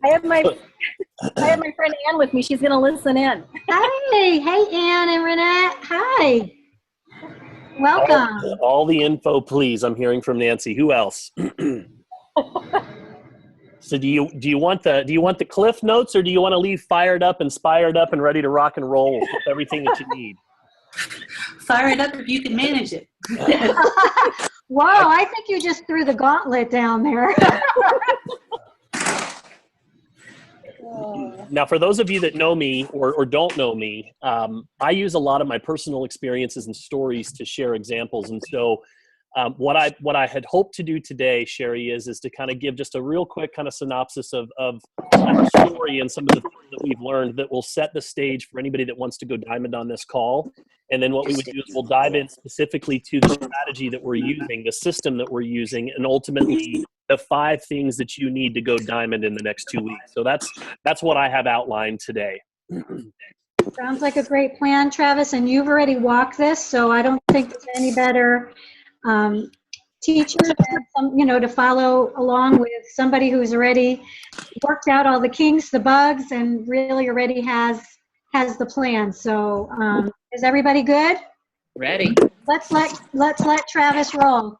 I have my friend Ann with me. She's going to listen in. Hey, Ann and Renette. Hi. Welcome. All the info, please. I'm hearing from Nancy. Who else? So do you want the cliff notes, or do you want to leave fired up, inspired up, and ready to rock and roll with everything that you need? Fire it up if you can manage it. Whoa, I think you just threw the gauntlet down there. Now, for those of you that know me or don't know me, I use a lot of my personal experiences and stories to share examples. And so what I had hoped to do today, Sherry, is to kind of give just a real quick kind of synopsis of my story and some of the things that we've learned that will set the stage for anybody that wants to go diamond on this call. And then what we would do is we'll dive in specifically to the strategy that we're using, the system that we're using, and ultimately the 5 things that you need to go diamond in the next 2 weeks. So that's what I have outlined today. Sounds like a great plan, Travis, and you've already walked this, so I don't think there's any better teacher to follow along with somebody who's already worked out all the kinks, the bugs, and really already has the plan. So is everybody good? Ready. Let's let Travis roll.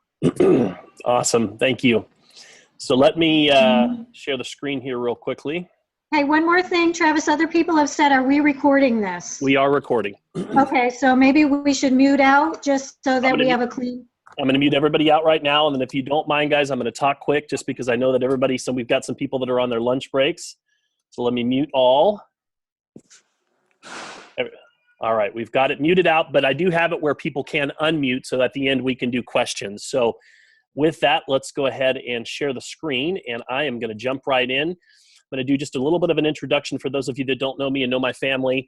Awesome. Thank you. So let me share the screen here real quickly. Hey, one more thing, Travis. Other people have said, are we recording this? We are recording. Okay, so maybe we should mute out just so that we have a clean... I'm going to mute everybody out right now, and then if you don't mind, guys, I'm going to talk quick just because I know that so we've got some people that are on their lunch breaks. So let me mute all. All right, we've got it muted out, but I do have it where people can unmute, so at the end we can do questions. So with that, let's go ahead and share the screen, and I am going to jump right in. I'm going to do just a little bit of an introduction for those of you that don't know me and know my family.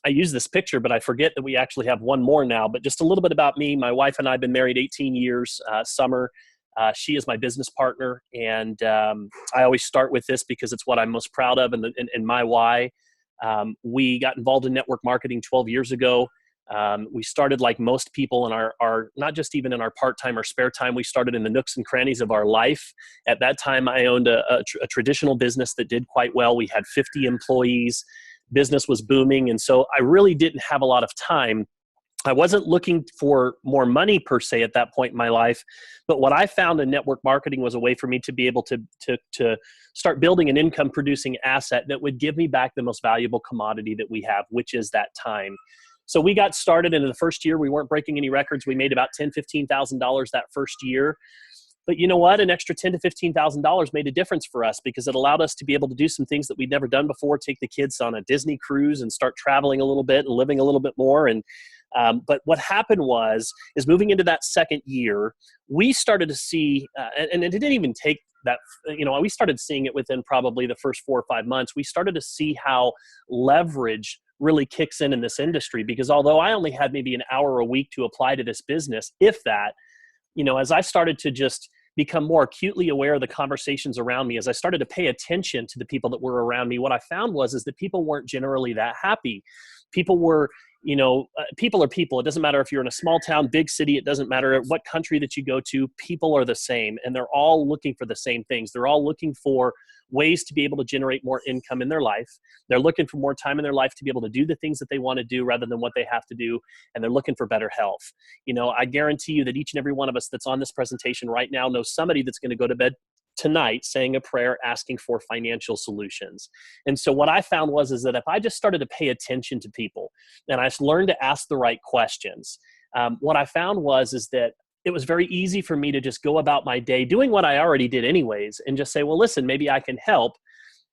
I use this picture, but I forget that we actually have one more now. But just a little bit about me. My wife and I have been married 18 years, Summer. She is my business partner, and I always start with this because it's what I'm most proud of and my why. We got involved in network marketing 12 years ago. We started like most people in our not just even in our part-time or spare time, we started in the nooks and crannies of our life. At that time, I owned a traditional business that did quite well. We had 50 employees. Business was booming. And so I really didn't have a lot of time. I wasn't looking for more money per se at that point in my life. But what I found in network marketing was a way for me to be able to start building an income producing asset that would give me back the most valuable commodity that we have, which is that time. So we got started, and in the first year, we weren't breaking any records. We made about $10,000, $15,000 that first year. But you know what? An extra $10,000 to $15,000 made a difference for us because it allowed us to be able to do some things that we'd never done before, take the kids on a Disney cruise and start traveling a little bit and living a little bit more. And but what happened is moving into that second year, we started to see, and it didn't even take that, we started seeing it within probably the first 4 or 5 months. We started to see how leverage really kicks in this industry, because although I only had maybe an hour a week to apply to this business, if that, as I started to just become more acutely aware of the conversations around me, as I started to pay attention to the people that were around me, what I found is that people weren't generally that happy. People were, people are people. It doesn't matter if you're in a small town, big city. It doesn't matter what country that you go to. People are the same, and they're all looking for the same things. They're all looking for ways to be able to generate more income in their life. They're looking for more time in their life to be able to do the things that they want to do rather than what they have to do. And they're looking for better health. I guarantee you that each and every one of us that's on this presentation right now knows somebody that's going to go to bed tonight saying a prayer asking for financial solutions. And so what I found is that if I just started to pay attention to people and I learned to ask the right questions, what I found is that it was very easy for me to just go about my day doing what I already did anyways and just say, well, listen, maybe I can help.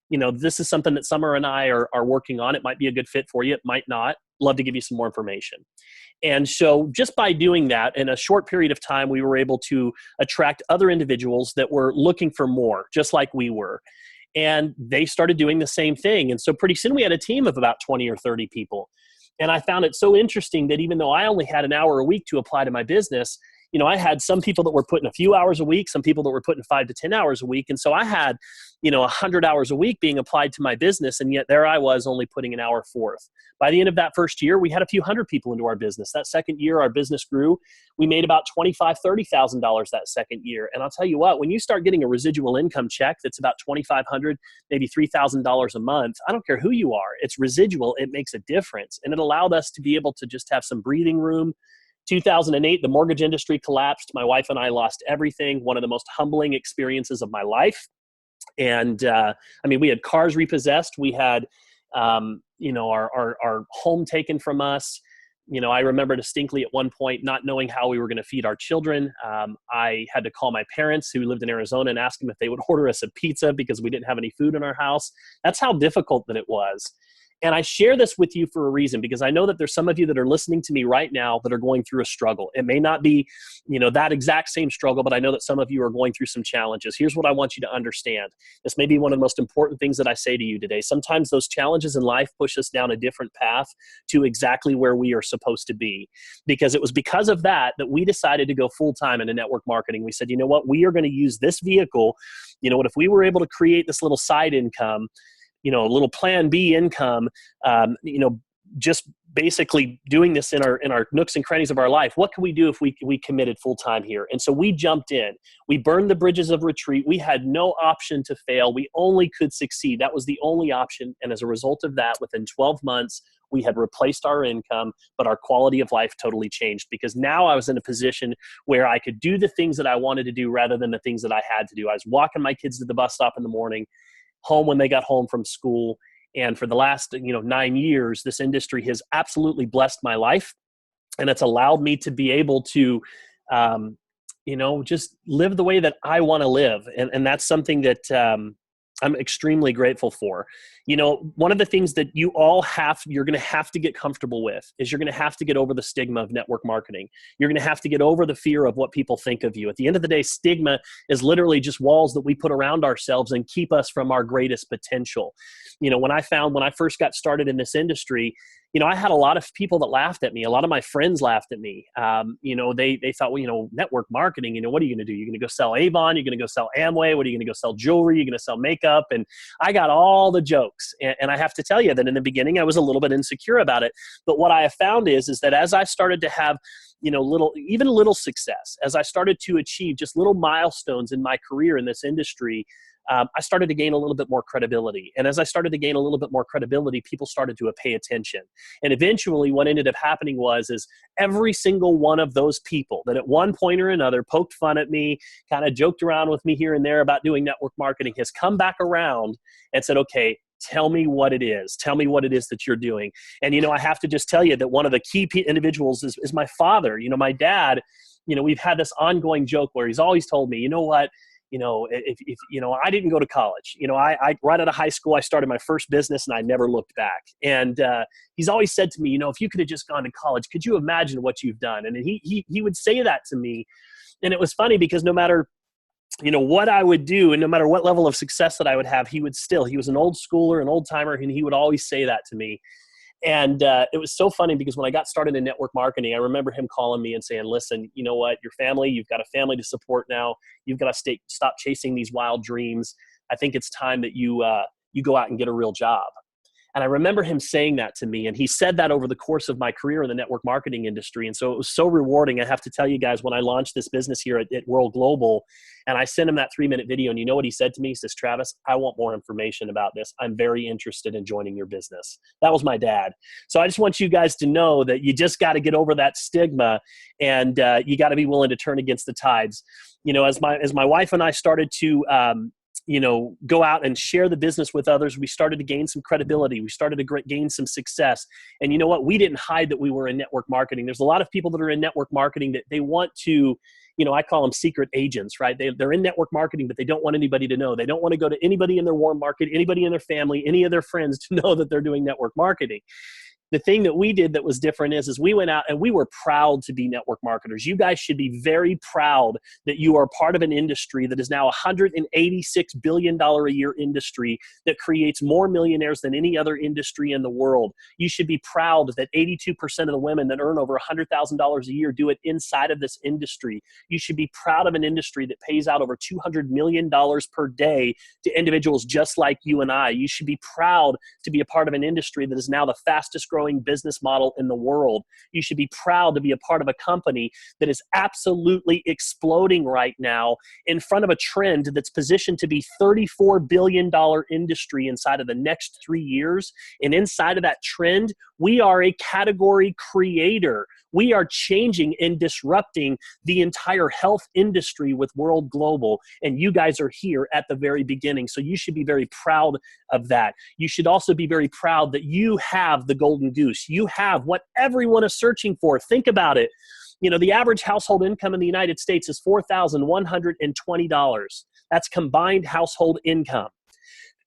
This is something that Summer and I are working on. It might be a good fit for you. It might not. Love to give you some more information. And so just by doing that, in a short period of time, we were able to attract other individuals that were looking for more, just like we were. And they started doing the same thing. And so pretty soon we had a team of about 20 or 30 people. And I found it so interesting that even though I only had an hour a week to apply to my business, I had some people that were putting a few hours a week, some people that were putting 5 to 10 hours a week. And so I had, 100 hours a week being applied to my business. And yet there I was only putting an hour forth. By the end of that first year, we had a few hundred people into our business. That second year, our business grew. We made about $25,000, $30,000 that second year. And I'll tell you what, when you start getting a residual income check that's about $2,500, maybe $3,000 a month, I don't care who you are, it's residual. It makes a difference. And it allowed us to be able to just have some breathing room. 2008, the mortgage industry collapsed. My wife and I lost everything. One of the most humbling experiences of my life. And we had cars repossessed. We had, our home taken from us. I remember distinctly at one point not knowing how we were going to feed our children. I had to call my parents who lived in Arizona and ask them if they would order us a pizza because we didn't have any food in our house. That's how difficult that it was. And I share this with you for a reason, because I know that there's some of you that are listening to me right now that are going through a struggle. It may not be, that exact same struggle, but I know that some of you are going through some challenges. Here's what I want you to understand. This may be one of the most important things that I say to you today. Sometimes those challenges in life push us down a different path to exactly where we are supposed to be. Because it was because of that we decided to go full-time into network marketing. We said, you know what, we are going to use this vehicle. If we were able to create this little side income, a little plan B income, just basically doing this in our nooks and crannies of our life. What can we do if we committed full time here? And so we jumped in. We burned the bridges of retreat. We had no option to fail. We only could succeed. That was the only option. And as a result of that, within 12 months, we had replaced our income, but our quality of life totally changed, because now I was in a position where I could do the things that I wanted to do rather than the things that I had to do. I was walking my kids to the bus stop in the morning, home when they got home from school. And for the last 9 years, this industry has absolutely blessed my life. And it's allowed me to be able to, just live the way that I want to live. And that's something that I'm extremely grateful for. One of the things that you're going to have to get comfortable with is you're going to have to get over the stigma of network marketing. You're going to have to get over the fear of what people think of you. At the end of the day, stigma is literally just walls that we put around ourselves and keep us from our greatest potential. When I first got started in this industry, I had a lot of people that laughed at me. A lot of my friends laughed at me. They thought, well, network marketing, what are you going to do? You're going to go sell Avon? You're going to go sell Amway? What are you going to go sell jewelry? You're going to sell makeup? And I got all the jokes. And I have to tell you that in the beginning, I was a little bit insecure about it. But what I have found is that as I started to have, little success, as I started to achieve just little milestones in my career in this industry, I started to gain a little bit more credibility. And as I started to gain a little bit more credibility, people started to pay attention. And eventually what ended up happening is every single one of those people that at one point or another poked fun at me, kind of joked around with me here and there about doing network marketing, has come back around and said, okay, tell me what it is. Tell me what it is that you're doing. And, I have to just tell you that one of the key individuals is my father. My dad, we've had this ongoing joke where he's always told me, you know what, if I didn't go to college, I right out of high school, I started my first business and I never looked back. And he's always said to me, if you could have just gone to college, could you imagine what you've done? And he would say that to me. And it was funny because no matter, what I would do and no matter what level of success that I would have, he was an old schooler, an old timer, and he would always say that to me. And it was so funny because when I got started in network marketing, I remember him calling me and saying, listen, you know what, you've got a family to support now. You've got to stop chasing these wild dreams. I think it's time that you go out and get a real job. And I remember him saying that to me. And he said that over the course of my career in the network marketing industry. And so it was so rewarding. I have to tell you guys, when I launched this business here at World Global, and I sent him that 3-minute video, and you know what he said to me? He says, Travis, I want more information about this. I'm very interested in joining your business. That was my dad. So I just want you guys to know that you just got to get over that stigma, and you got to be willing to turn against the tides. As my wife and I started to go out and share the business with others, we started to gain some credibility. We started to gain some success. And you know what? We didn't hide that we were in network marketing. There's a lot of people that are in network marketing that they want to, I call them secret agents, right? They're in network marketing, but they don't want anybody to know. They don't want to go to anybody in their warm market, anybody in their family, any of their friends to know that they're doing network marketing. The thing that we did that was different is we went out and we were proud to be network marketers. You guys should be very proud that you are part of an industry that is now a $186 billion a year industry that creates more millionaires than any other industry in the world. You should be proud that 82% of the women that earn over $100,000 a year do it inside of this industry. You should be proud of an industry that pays out over $200 million per day to individuals just like you and I. You should be proud to be a part of an industry that is now the fastest growing business model in the world. You should be proud to be a part of a company that is absolutely exploding right now in front of a trend that's positioned to be $34 billion industry inside of the next 3 years. And inside of that trend, we are a category creator. We are changing and disrupting the entire health industry with World Global. And you guys are here at the very beginning. So you should be very proud of that. You should also be very proud that you have the golden goose. You have what everyone is searching for. Think about it. You know, the average household income in the United States is $4,120. That's combined household income.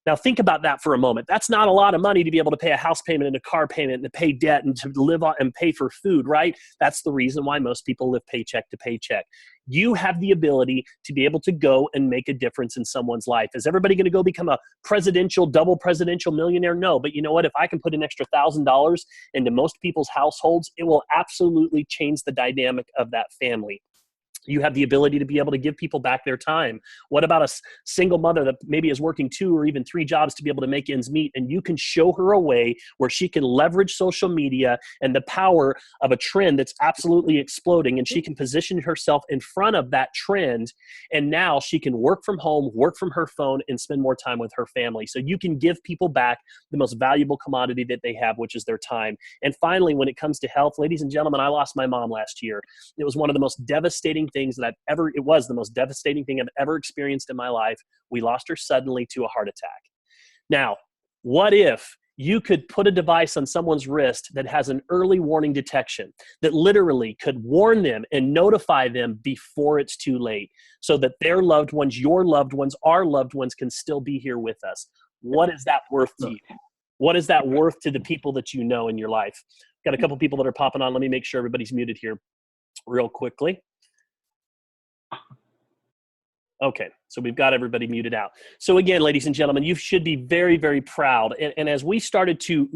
Now think about that for a moment. That's not a lot of money to be able to pay a house payment and a car payment and to pay debt and to live on and pay for food, right? That's the reason why most people live paycheck to paycheck. You have the ability to be able to go and make a difference in someone's life. Is everybody going to go become a double presidential millionaire? No, but you know what? If I can put an extra $1,000 into most people's households, it will absolutely change the dynamic of that family. You have the ability to be able to give people back their time. What about a single mother that maybe is working 2 or even 3 jobs to be able to make ends meet? And you can show her a way where she can leverage social media and the power of a trend that's absolutely exploding. And she can position herself in front of that trend. And now she can work from home, work from her phone, and spend more time with her family. So you can give people back the most valuable commodity that they have, which is their time. And finally, when it comes to health, ladies and gentlemen, I lost my mom last year. It was one of the most devastating things that it was the most devastating thing I've ever experienced in my life. We lost her suddenly to a heart attack. Now, what if you could put a device on someone's wrist that has an early warning detection that literally could warn them and notify them before it's too late so that their loved ones, your loved ones, our loved ones can still be here with us? What is that worth to you? What is that worth to the people that you know in your life? Got a couple people that are popping on. Let me make sure everybody's muted here real quickly. Okay, so we've got everybody muted out. So again, ladies and gentlemen, you should be very, very proud. And as we started to,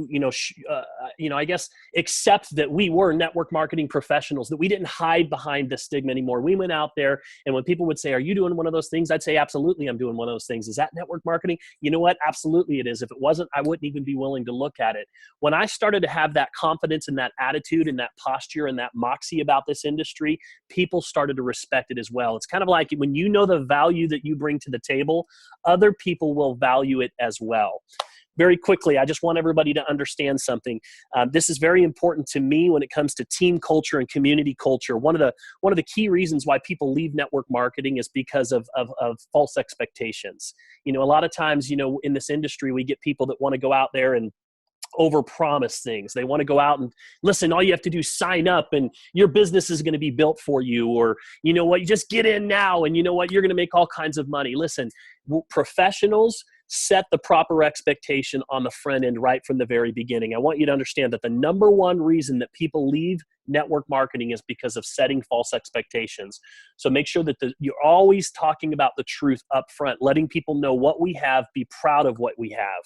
I guess, accept that we were network marketing professionals, that we didn't hide behind the stigma anymore. We went out there, and when people would say, "Are you doing one of those things?" I'd say, "Absolutely, I'm doing one of those things." Is that network marketing? You know what? Absolutely it is. If it wasn't, I wouldn't even be willing to look at it. When I started to have that confidence and that attitude and that posture and that moxie about this industry, people started to respect it as well. It's kind of like when you know the value that you bring to the table, other people will value it as well. Very quickly, I just want everybody to understand something. This is very important to me when it comes to team culture and community culture. One of the key reasons why people leave network marketing is because of false expectations. A lot of times, in this industry, we get people that want to go out there and overpromise things. They want to go out and listen, all you have to do is sign up and your business is going to be built for you. Or, you know what, you just get in now and you know what, you're going to make all kinds of money. Listen, professionals set the proper expectation on the front end right from the very beginning. I want you to understand that the number one reason that people leave network marketing is because of setting false expectations. So make sure that you're always talking about the truth up front, letting people know what we have, be proud of what we have.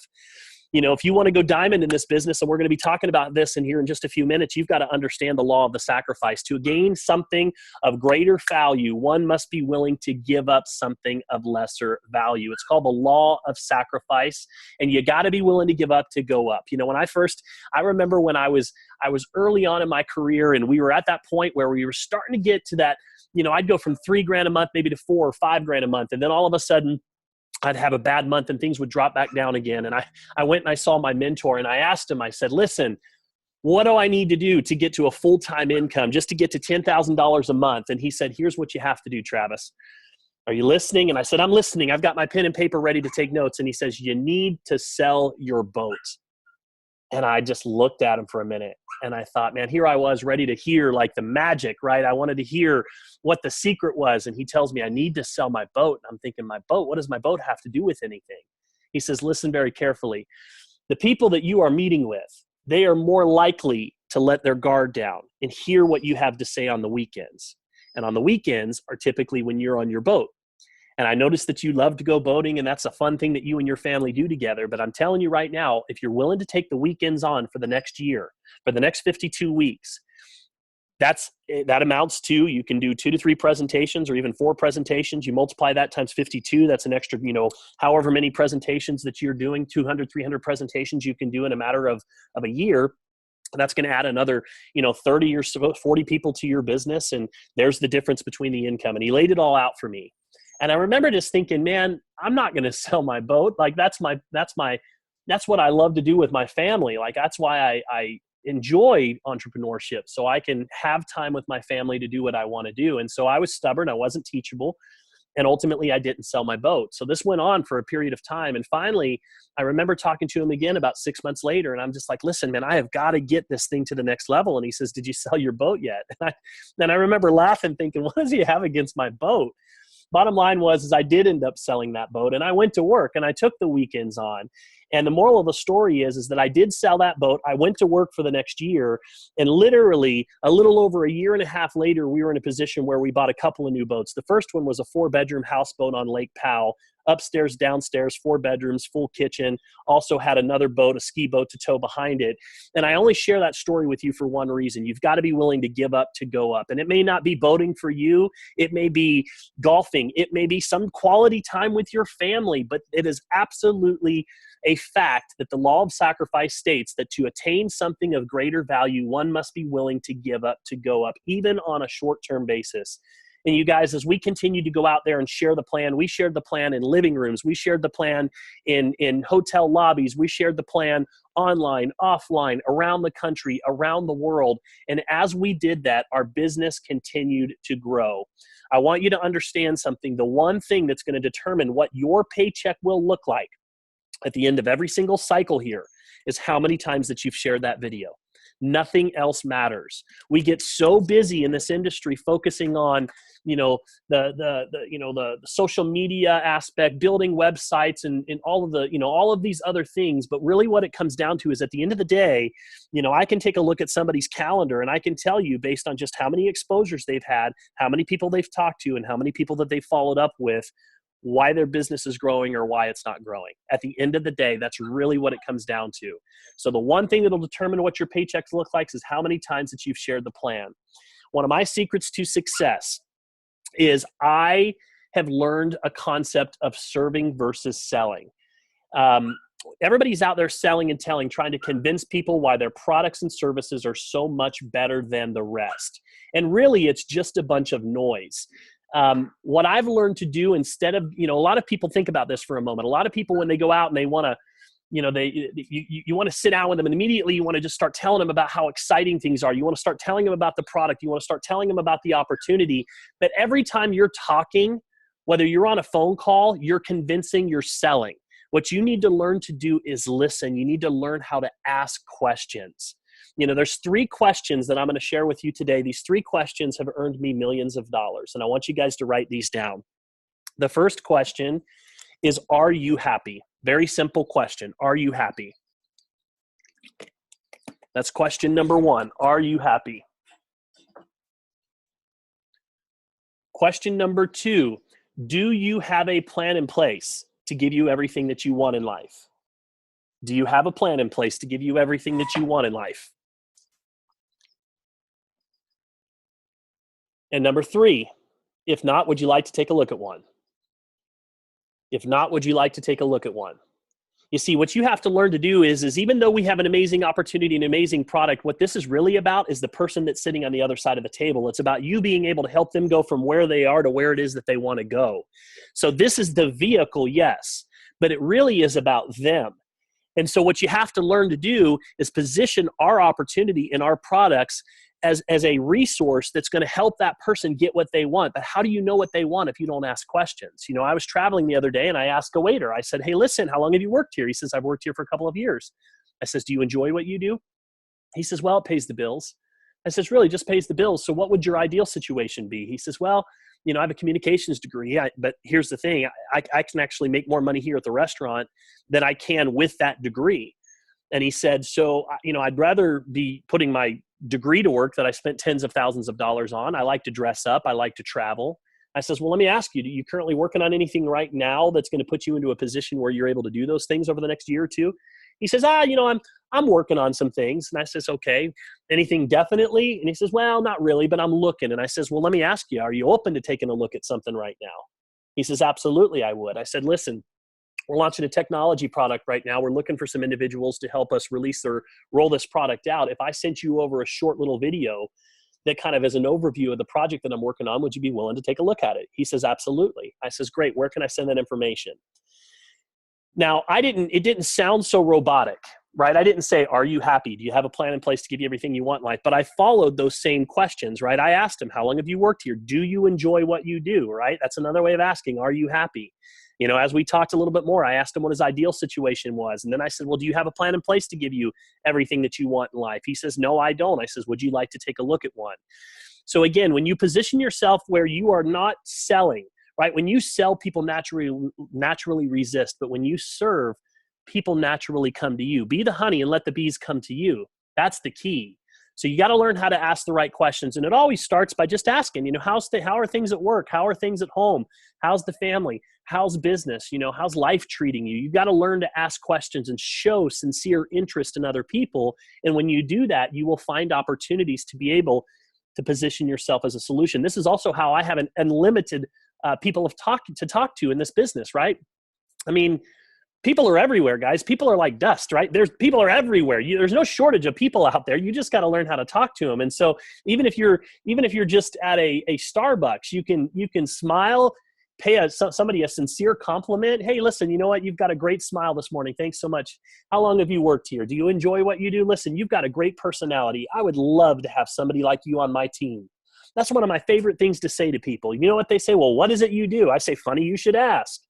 If you want to go diamond in this business, and we're going to be talking about this in here in just a few minutes, you've got to understand the law of the sacrifice. To gain something of greater value, one must be willing to give up something of lesser value. It's called the law of sacrifice, and you got to be willing to give up to go up. I remember when I was early on in my career, and we were at that point where we were starting to get to that, I'd go from $3,000 a month maybe to $4,000 or $5,000 a month, and then all of a sudden, I'd have a bad month and things would drop back down again. And I went and I saw my mentor and I asked him, I said, listen, what do I need to do to get to a full-time income, just to get to $10,000 a month? And he said, here's what you have to do, Travis. Are you listening? And I said, I'm listening. I've got my pen and paper ready to take notes. And he says, you need to sell your boat. And I just looked at him for a minute and I thought, man, here I was ready to hear like the magic, right? I wanted to hear what the secret was. And he tells me I need to sell my boat. And I'm thinking, my boat? What does my boat have to do with anything? He says, listen very carefully. The people that you are meeting with, they are more likely to let their guard down and hear what you have to say on the weekends. And on the weekends are typically when you're on your boat. And I noticed that you love to go boating, and that's a fun thing that you and your family do together. But I'm telling you right now, if you're willing to take the weekends on for the next year, for the next 52 weeks, that amounts to, you can do 2 to 3 presentations or even 4 presentations. You multiply that times 52, that's an extra, however many presentations that you're doing, 200, 300 presentations you can do in a matter of a year. That's going to add another, 30 or so, 40 people to your business. And there's the difference between the income. And he laid it all out for me. And I remember just thinking, man, I'm not going to sell my boat. Like that's what I love to do with my family. Like that's why I enjoy entrepreneurship, so I can have time with my family to do what I want to do. And so I was stubborn. I wasn't teachable. And ultimately I didn't sell my boat. So this went on for a period of time. And finally, I remember talking to him again about 6 months later. And I'm just like, listen, man, I have got to get this thing to the next level. And he says, did you sell your boat yet? And I remember laughing, thinking, what does he have against my boat? Bottom line was I did end up selling that boat, and I went to work and I took the weekends on. And the moral of the story is that I did sell that boat. I went to work for the next year, and literally a little over a year and a half later, we were in a position where we bought a couple of new boats. The first one was a 4-bedroom houseboat on Lake Powell, upstairs, downstairs, 4 bedrooms, full kitchen, also had another boat, a ski boat to tow behind it. And I only share that story with you for one reason. You've got to be willing to give up to go up. And it may not be boating for you. It may be golfing. It may be some quality time with your family, but it is absolutely a fact that the law of sacrifice states that to attain something of greater value, one must be willing to give up to go up, even on a short-term basis. And you guys, as we continue to go out there and share the plan, we shared the plan in living rooms. We shared the plan in hotel lobbies. We shared the plan online, offline, around the country, around the world. And as we did that, our business continued to grow. I want you to understand something. The one thing that's going to determine what your paycheck will look like at the end of every single cycle here is how many times that you've shared that video. Nothing else matters. We get so busy in this industry focusing on, the social media aspect, building websites and all of these other things. But really what it comes down to is at the end of the day, I can take a look at somebody's calendar and I can tell you based on just how many exposures they've had, how many people they've talked to, and how many people that they've followed up with, why their business is growing or why it's not growing. At the end of the day, that's really what it comes down to. So the one thing that'll determine what your paychecks look like is how many times that you've shared the plan. One of my secrets to success is I have learned a concept of serving versus selling. Everybody's out there selling and telling, trying to convince people why their products and services are so much better than the rest. And really, it's just a bunch of noise. What I've learned to do instead of, a lot of people think about this for a moment. A lot of people, when they go out and they want to, you want to sit down with them and immediately you want to just start telling them about how exciting things are. You want to start telling them about the product. You want to start telling them about the opportunity. But every time you're talking, whether you're on a phone call, you're convincing, you're selling. What you need to learn to do is listen. You need to learn how to ask questions. There's 3 questions that I'm going to share with you today. These 3 questions have earned me millions of dollars, and I want you guys to write these down. The first question is, are you happy? Very simple question. Are you happy? That's question number 1. Are you happy? Question number 2, do you have a plan in place to give you everything that you want in life? Do you have a plan in place to give you everything that you want in life? And number 3, if not, would you like to take a look at one? If not, would you like to take a look at one? You see, what you have to learn to do is even though we have an amazing opportunity, an amazing product, what this is really about is the person that's sitting on the other side of the table. It's about you being able to help them go from where they are to where it is that they want to go. So this is the vehicle, yes, but it really is about them. And so what you have to learn to do is position our opportunity and our products as a resource that's going to help that person get what they want. But how do you know what they want if you don't ask questions? I was traveling the other day and I asked a waiter, I said, hey, listen, how long have you worked here? He says, I've worked here for a couple of years. I says, do you enjoy what you do? He says, well, it pays the bills. I says, really, just pays the bills. So what would your ideal situation be? He says, well, I have a communications degree, but here's the thing. I can actually make more money here at the restaurant than I can with that degree. And he said, so, I'd rather be putting my degree to work that I spent tens of thousands of dollars on. I like to dress up. I like to travel. I says, well, let me ask you, are you currently working on anything right now that's going to put you into a position where you're able to do those things over the next year or two? He says, I'm working on some things. And I says, okay, anything definitely? And he says, well, not really, but I'm looking. And I says, well, let me ask you, are you open to taking a look at something right now? He says, absolutely, I would. I said, listen, we're launching a technology product right now. We're looking for some individuals to help us release or roll this product out. If I sent you over a short little video that kind of is an overview of the project that I'm working on, would you be willing to take a look at it? He says, absolutely. I says, great. Where can I send that information? Now, it didn't sound so robotic, right? I didn't say, are you happy? Do you have a plan in place to give you everything you want in life? But I followed those same questions, right? I asked him, how long have you worked here? Do you enjoy what you do, right? That's another way of asking, are you happy? As we talked a little bit more, I asked him what his ideal situation was. And then I said, well, do you have a plan in place to give you everything that you want in life? He says, no, I don't. I says, would you like to take a look at one? So again, when you position yourself where you are not selling, right? When you sell, people naturally resist. But when you serve, people naturally come to you. Be the honey and let the bees come to you. That's the key. So you got to learn how to ask the right questions. And it always starts by just asking, how are things at work? How are things at home? How's the family? How's business? How's life treating you? You got to learn to ask questions and show sincere interest in other people. And when you do that, you will find opportunities to be able to position yourself as a solution. This is also how I have an unlimited people to talk to in this business, right? I mean, people are everywhere, guys. People are like dust, right? People are everywhere. There's no shortage of people out there. You just got to learn how to talk to them. And so even if you're just at a Starbucks, you can smile, pay somebody a sincere compliment. Hey, listen, you know what? You've got a great smile this morning. Thanks so much. How long have you worked here? Do you enjoy what you do? Listen, you've got a great personality. I would love to have somebody like you on my team. That's one of my favorite things to say to people. You know what they say? Well, what is it you do? I say, funny, you should ask.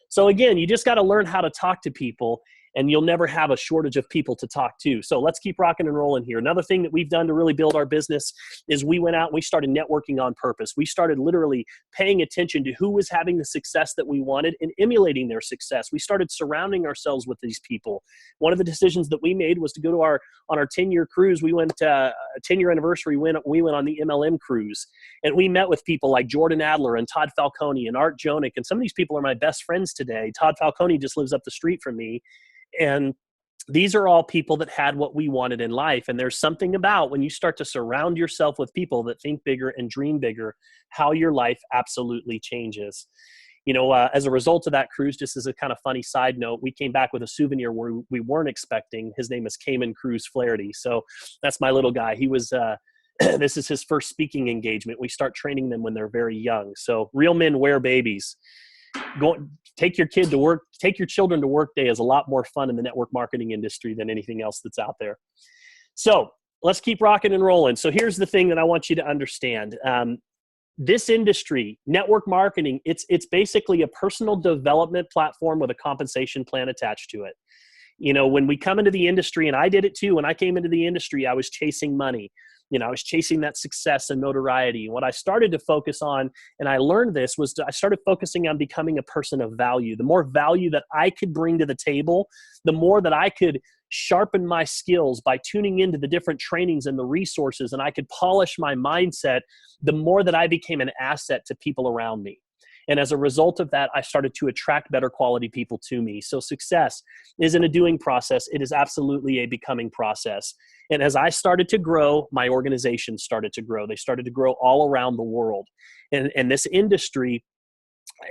So again, you just got to learn how to talk to people, and you'll never have a shortage of people to talk to. So let's keep rocking and rolling here. Another thing that we've done to really build our business is we went out and we started networking on purpose. We started literally paying attention to who was having the success that we wanted and emulating their success. We started surrounding ourselves with these people. One of the decisions that we made was to go to on our 10-year cruise. We went a 10-year anniversary. We went on the MLM cruise, and we met with people like Jordan Adler and Todd Falcone and Art Jonick. And some of these people are my best friends today. Todd Falcone just lives up the street from me. And these are all people that had what we wanted in life. And there's something about when you start to surround yourself with people that think bigger and dream bigger, how your life absolutely changes. As a result of that cruise, just as a kind of funny side note, we came back with a souvenir we weren't expecting. His name is Cayman Cruz Flaherty. So that's my little guy. He was, this is his first speaking engagement. We start training them when they're very young. So real men wear babies. Take your children to work day is a lot more fun in the network marketing industry than anything else that's out there. So let's keep rocking and rolling. So here's the thing that I want you to understand. This industry, network marketing, it's basically a personal development platform with a compensation plan attached to it. When we come into the industry, and I did it too, when I came into the industry, I was chasing money. I was chasing that success and notoriety. What I started to focus on, and I learned this, was I started focusing on becoming a person of value. The more value that I could bring to the table, the more that I could sharpen my skills by tuning into the different trainings and the resources, and I could polish my mindset, the more that I became an asset to people around me. And as a result of that, I started to attract better quality people to me. So success isn't a doing process. It is absolutely a becoming process. And as I started to grow, my organization started to grow. They started to grow all around the world. And this industry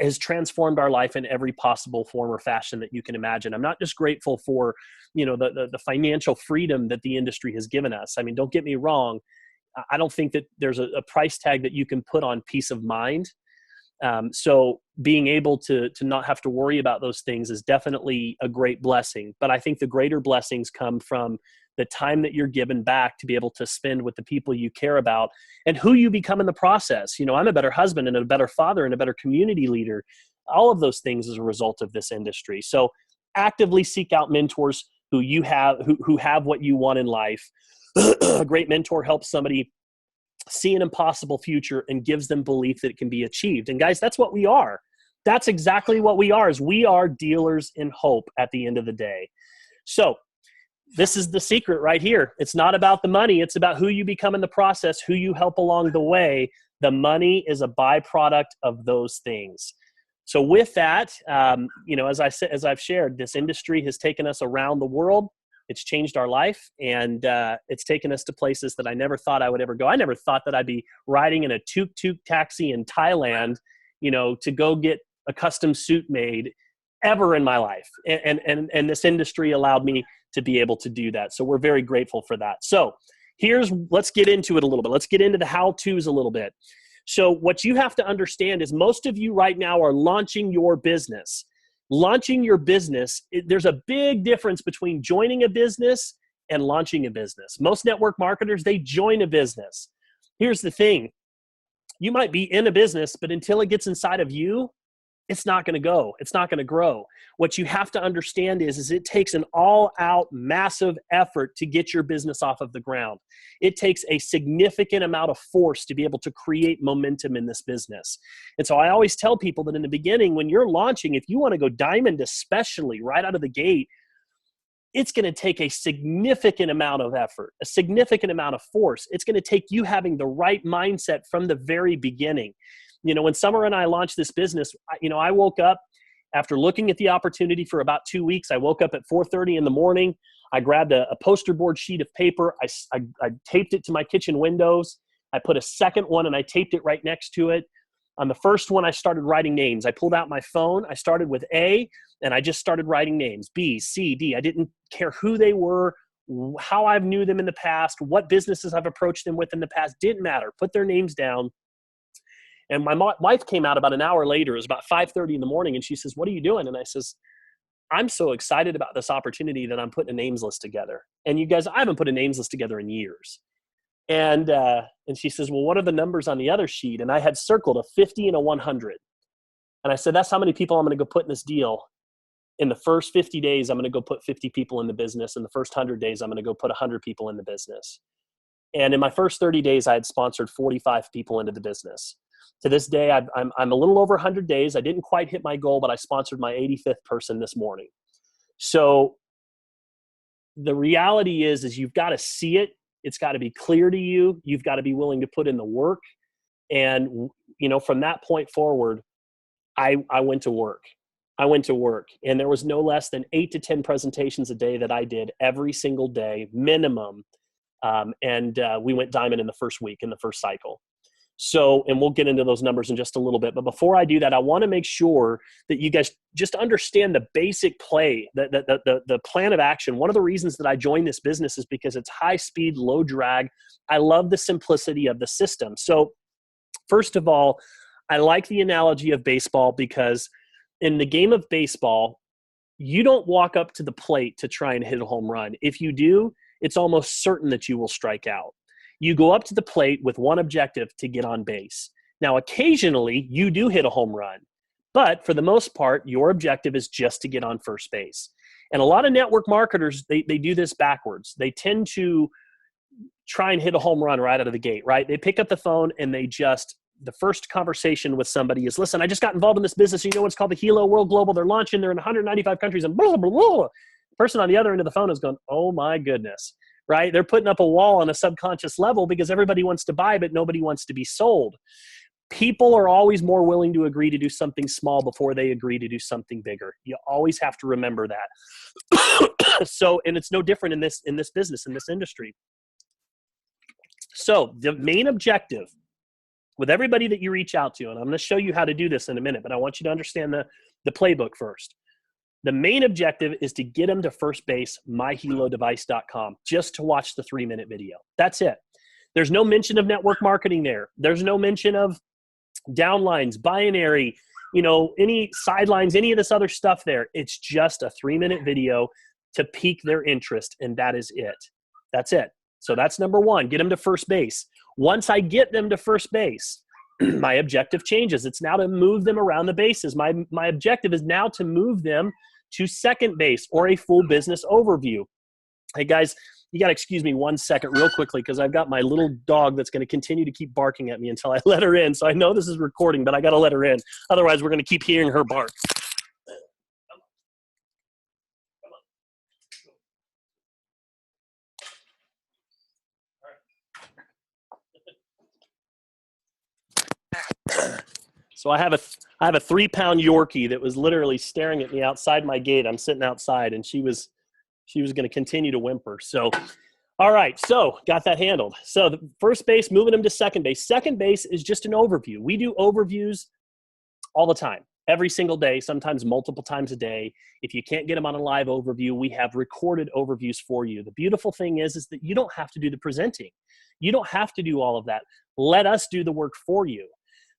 has transformed our life in every possible form or fashion that you can imagine. I'm not just grateful for, the financial freedom that the industry has given us. I mean, don't get me wrong. I don't think that there's a price tag that you can put on peace of mind. So being able to not have to worry about those things is definitely a great blessing. But I think the greater blessings come from the time that you're given back to be able to spend with the people you care about and who you become in the process. I'm a better husband and a better father and a better community leader. All of those things as a result of this industry. So actively seek out mentors who have what you want in life. A great mentor helps somebody see an impossible future and gives them belief that it can be achieved. And guys, that's what we are. That's exactly what we are, is we are dealers in hope at the end of the day. So this is the secret right here. It's not about the money. It's about who you become in the process, who you help along the way. The money is a byproduct of those things. So with that, as I've shared, this industry has taken us around the world. It's changed our life, and it's taken us to places that I never thought I would ever go. I never thought that I'd be riding in a tuk-tuk taxi in Thailand, to go get a custom suit made ever in my life. And this industry allowed me to be able to do that. So we're very grateful for that. So let's get into it a little bit. Let's get into the how-tos a little bit. So what you have to understand is most of you right now are launching your business. Launching your business, there's a big difference between joining a business and launching a business. Most network marketers, they join a business. Here's the thing. You might be in a business, but until it gets inside of you, it's not going to go. It's not going to grow. What you have to understand is it takes an all-out massive effort to get your business off of the ground. It takes a significant amount of force to be able to create momentum in this business. And so I always tell people that in the beginning, when you're launching, if you want to go diamond, especially right out of the gate, it's going to take a significant amount of effort, a significant amount of force. It's going to take you having the right mindset from the very beginning. When Summer and I launched this business, I woke up after looking at the opportunity for about 2 weeks. I woke up at 4:30 in the morning. I grabbed a poster board sheet of paper. I taped it to my kitchen windows. I put a second one and I taped it right next to it. On the first one, I started writing names. I pulled out my phone. I started with A, and I just started writing names, B, C, D. I didn't care who they were, how I knew them in the past, what businesses I've approached them with in the past. Didn't matter. Put their names down. And my wife came out about an hour later. It was about 5:30 in the morning, and she says, "What are you doing?" And I says, "I'm so excited about this opportunity that I'm putting a names list together." And you guys, I haven't put a names list together in years. And she says, "Well, what are the numbers on the other sheet?" And I had circled a 50 and a 100. And I said, "That's how many people I'm going to go put in this deal. In the first 50 days, I'm going to go put 50 people in the business. In the first 100 days, I'm going to go put 100 people in the business." And in my first 30 days, I had sponsored 45 people into the business. To this day, I'm a little over 100 days. I didn't quite hit my goal, but I sponsored my 85th person this morning. So the reality is you've got to see it. It's got to be clear to you. You've got to be willing to put in the work. And, from that point forward, I went to work. And there was no less than 8 to 10 presentations a day that I did every single day, minimum. We went diamond in the first week, in the first cycle. So, and we'll get into those numbers in just a little bit. But before I do that, I want to make sure that you guys just understand the basic play, the plan of action. One of the reasons that I joined this business is because it's high speed, low drag. I love the simplicity of the system. So first of all, I like the analogy of baseball because in the game of baseball, you don't walk up to the plate to try and hit a home run. If you do, it's almost certain that you will strike out. You go up to the plate with one objective: to get on base. Now, occasionally you do hit a home run, but for the most part, your objective is just to get on first base. And a lot of network marketers, they do this backwards. They tend to try and hit a home run right out of the gate, right? They pick up the phone and the first conversation with somebody is, "Listen, I just got involved in this business. You know what's called the Hilo World Global. They're launching. They're in 195 countries and blah, blah, blah." The person on the other end of the phone is going, "Oh my goodness." Right? They're putting up a wall on a subconscious level because everybody wants to buy, but nobody wants to be sold. People are always more willing to agree to do something small before they agree to do something bigger. You always have to remember that. So, and it's no different in this business, in this industry. So the main objective with everybody that you reach out to, and I'm going to show you how to do this in a minute, but I want you to understand the playbook first. The main objective is to get them to first base, myhelodevice.com, just to watch the 3-minute video. That's it. There's no mention of network marketing there. There's no mention of downlines, binary, any sidelines, any of this other stuff there. It's just a 3-minute video to pique their interest, and that is it. That's it. So that's number one, get them to first base. Once I get them to first base, my objective changes. It's now to move them around the bases. My objective is now to move them to second base or a full business overview. Hey guys, you got to excuse me 1 second real quickly because I've got my little dog that's going to continue to keep barking at me until I let her in. So I know this is recording, but I got to let her in. Otherwise, we're going to keep hearing her bark. So I have a 3-pound Yorkie that was literally staring at me outside my gate. I'm sitting outside, and she was going to continue to whimper. So, all right. So got that handled. So the first base, moving him to second base. Second base is just an overview. We do overviews all the time, every single day, sometimes multiple times a day. If you can't get them on a live overview, we have recorded overviews for you. The beautiful thing is that you don't have to do the presenting. You don't have to do all of that. Let us do the work for you.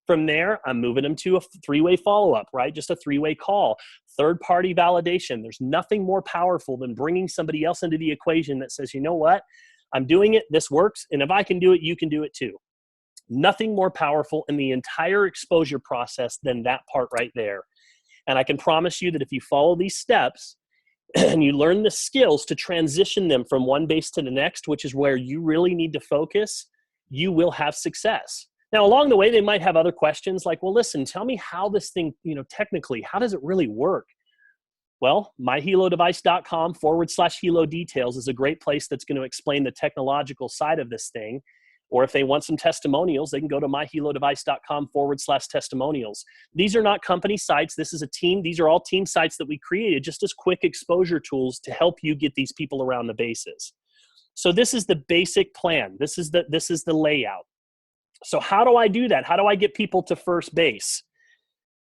From there, I'm moving them to a 3-way follow-up, right? Just a 3-way call. Third-party validation. There's nothing more powerful than bringing somebody else into the equation that says, you know what? I'm doing it. This works. And if I can do it, you can do it too. Nothing more powerful in the entire exposure process than that part right there. And I can promise you that if you follow these steps and you learn the skills to transition them from one base to the next, which is where you really need to focus, you will have success. Now, along the way, they might have other questions like, well, listen, tell me how this thing, technically, how does it really work? Well, myhelodevice.com/Helo details is a great place that's going to explain the technological side of this thing. Or if they want some testimonials, they can go to myhelodevice.com/testimonials. These are not company sites. This is a team. These are all team sites that we created just as quick exposure tools to help you get these people around the bases. So this is the basic plan. This is the layout. So how do I do that? How do I get people to first base?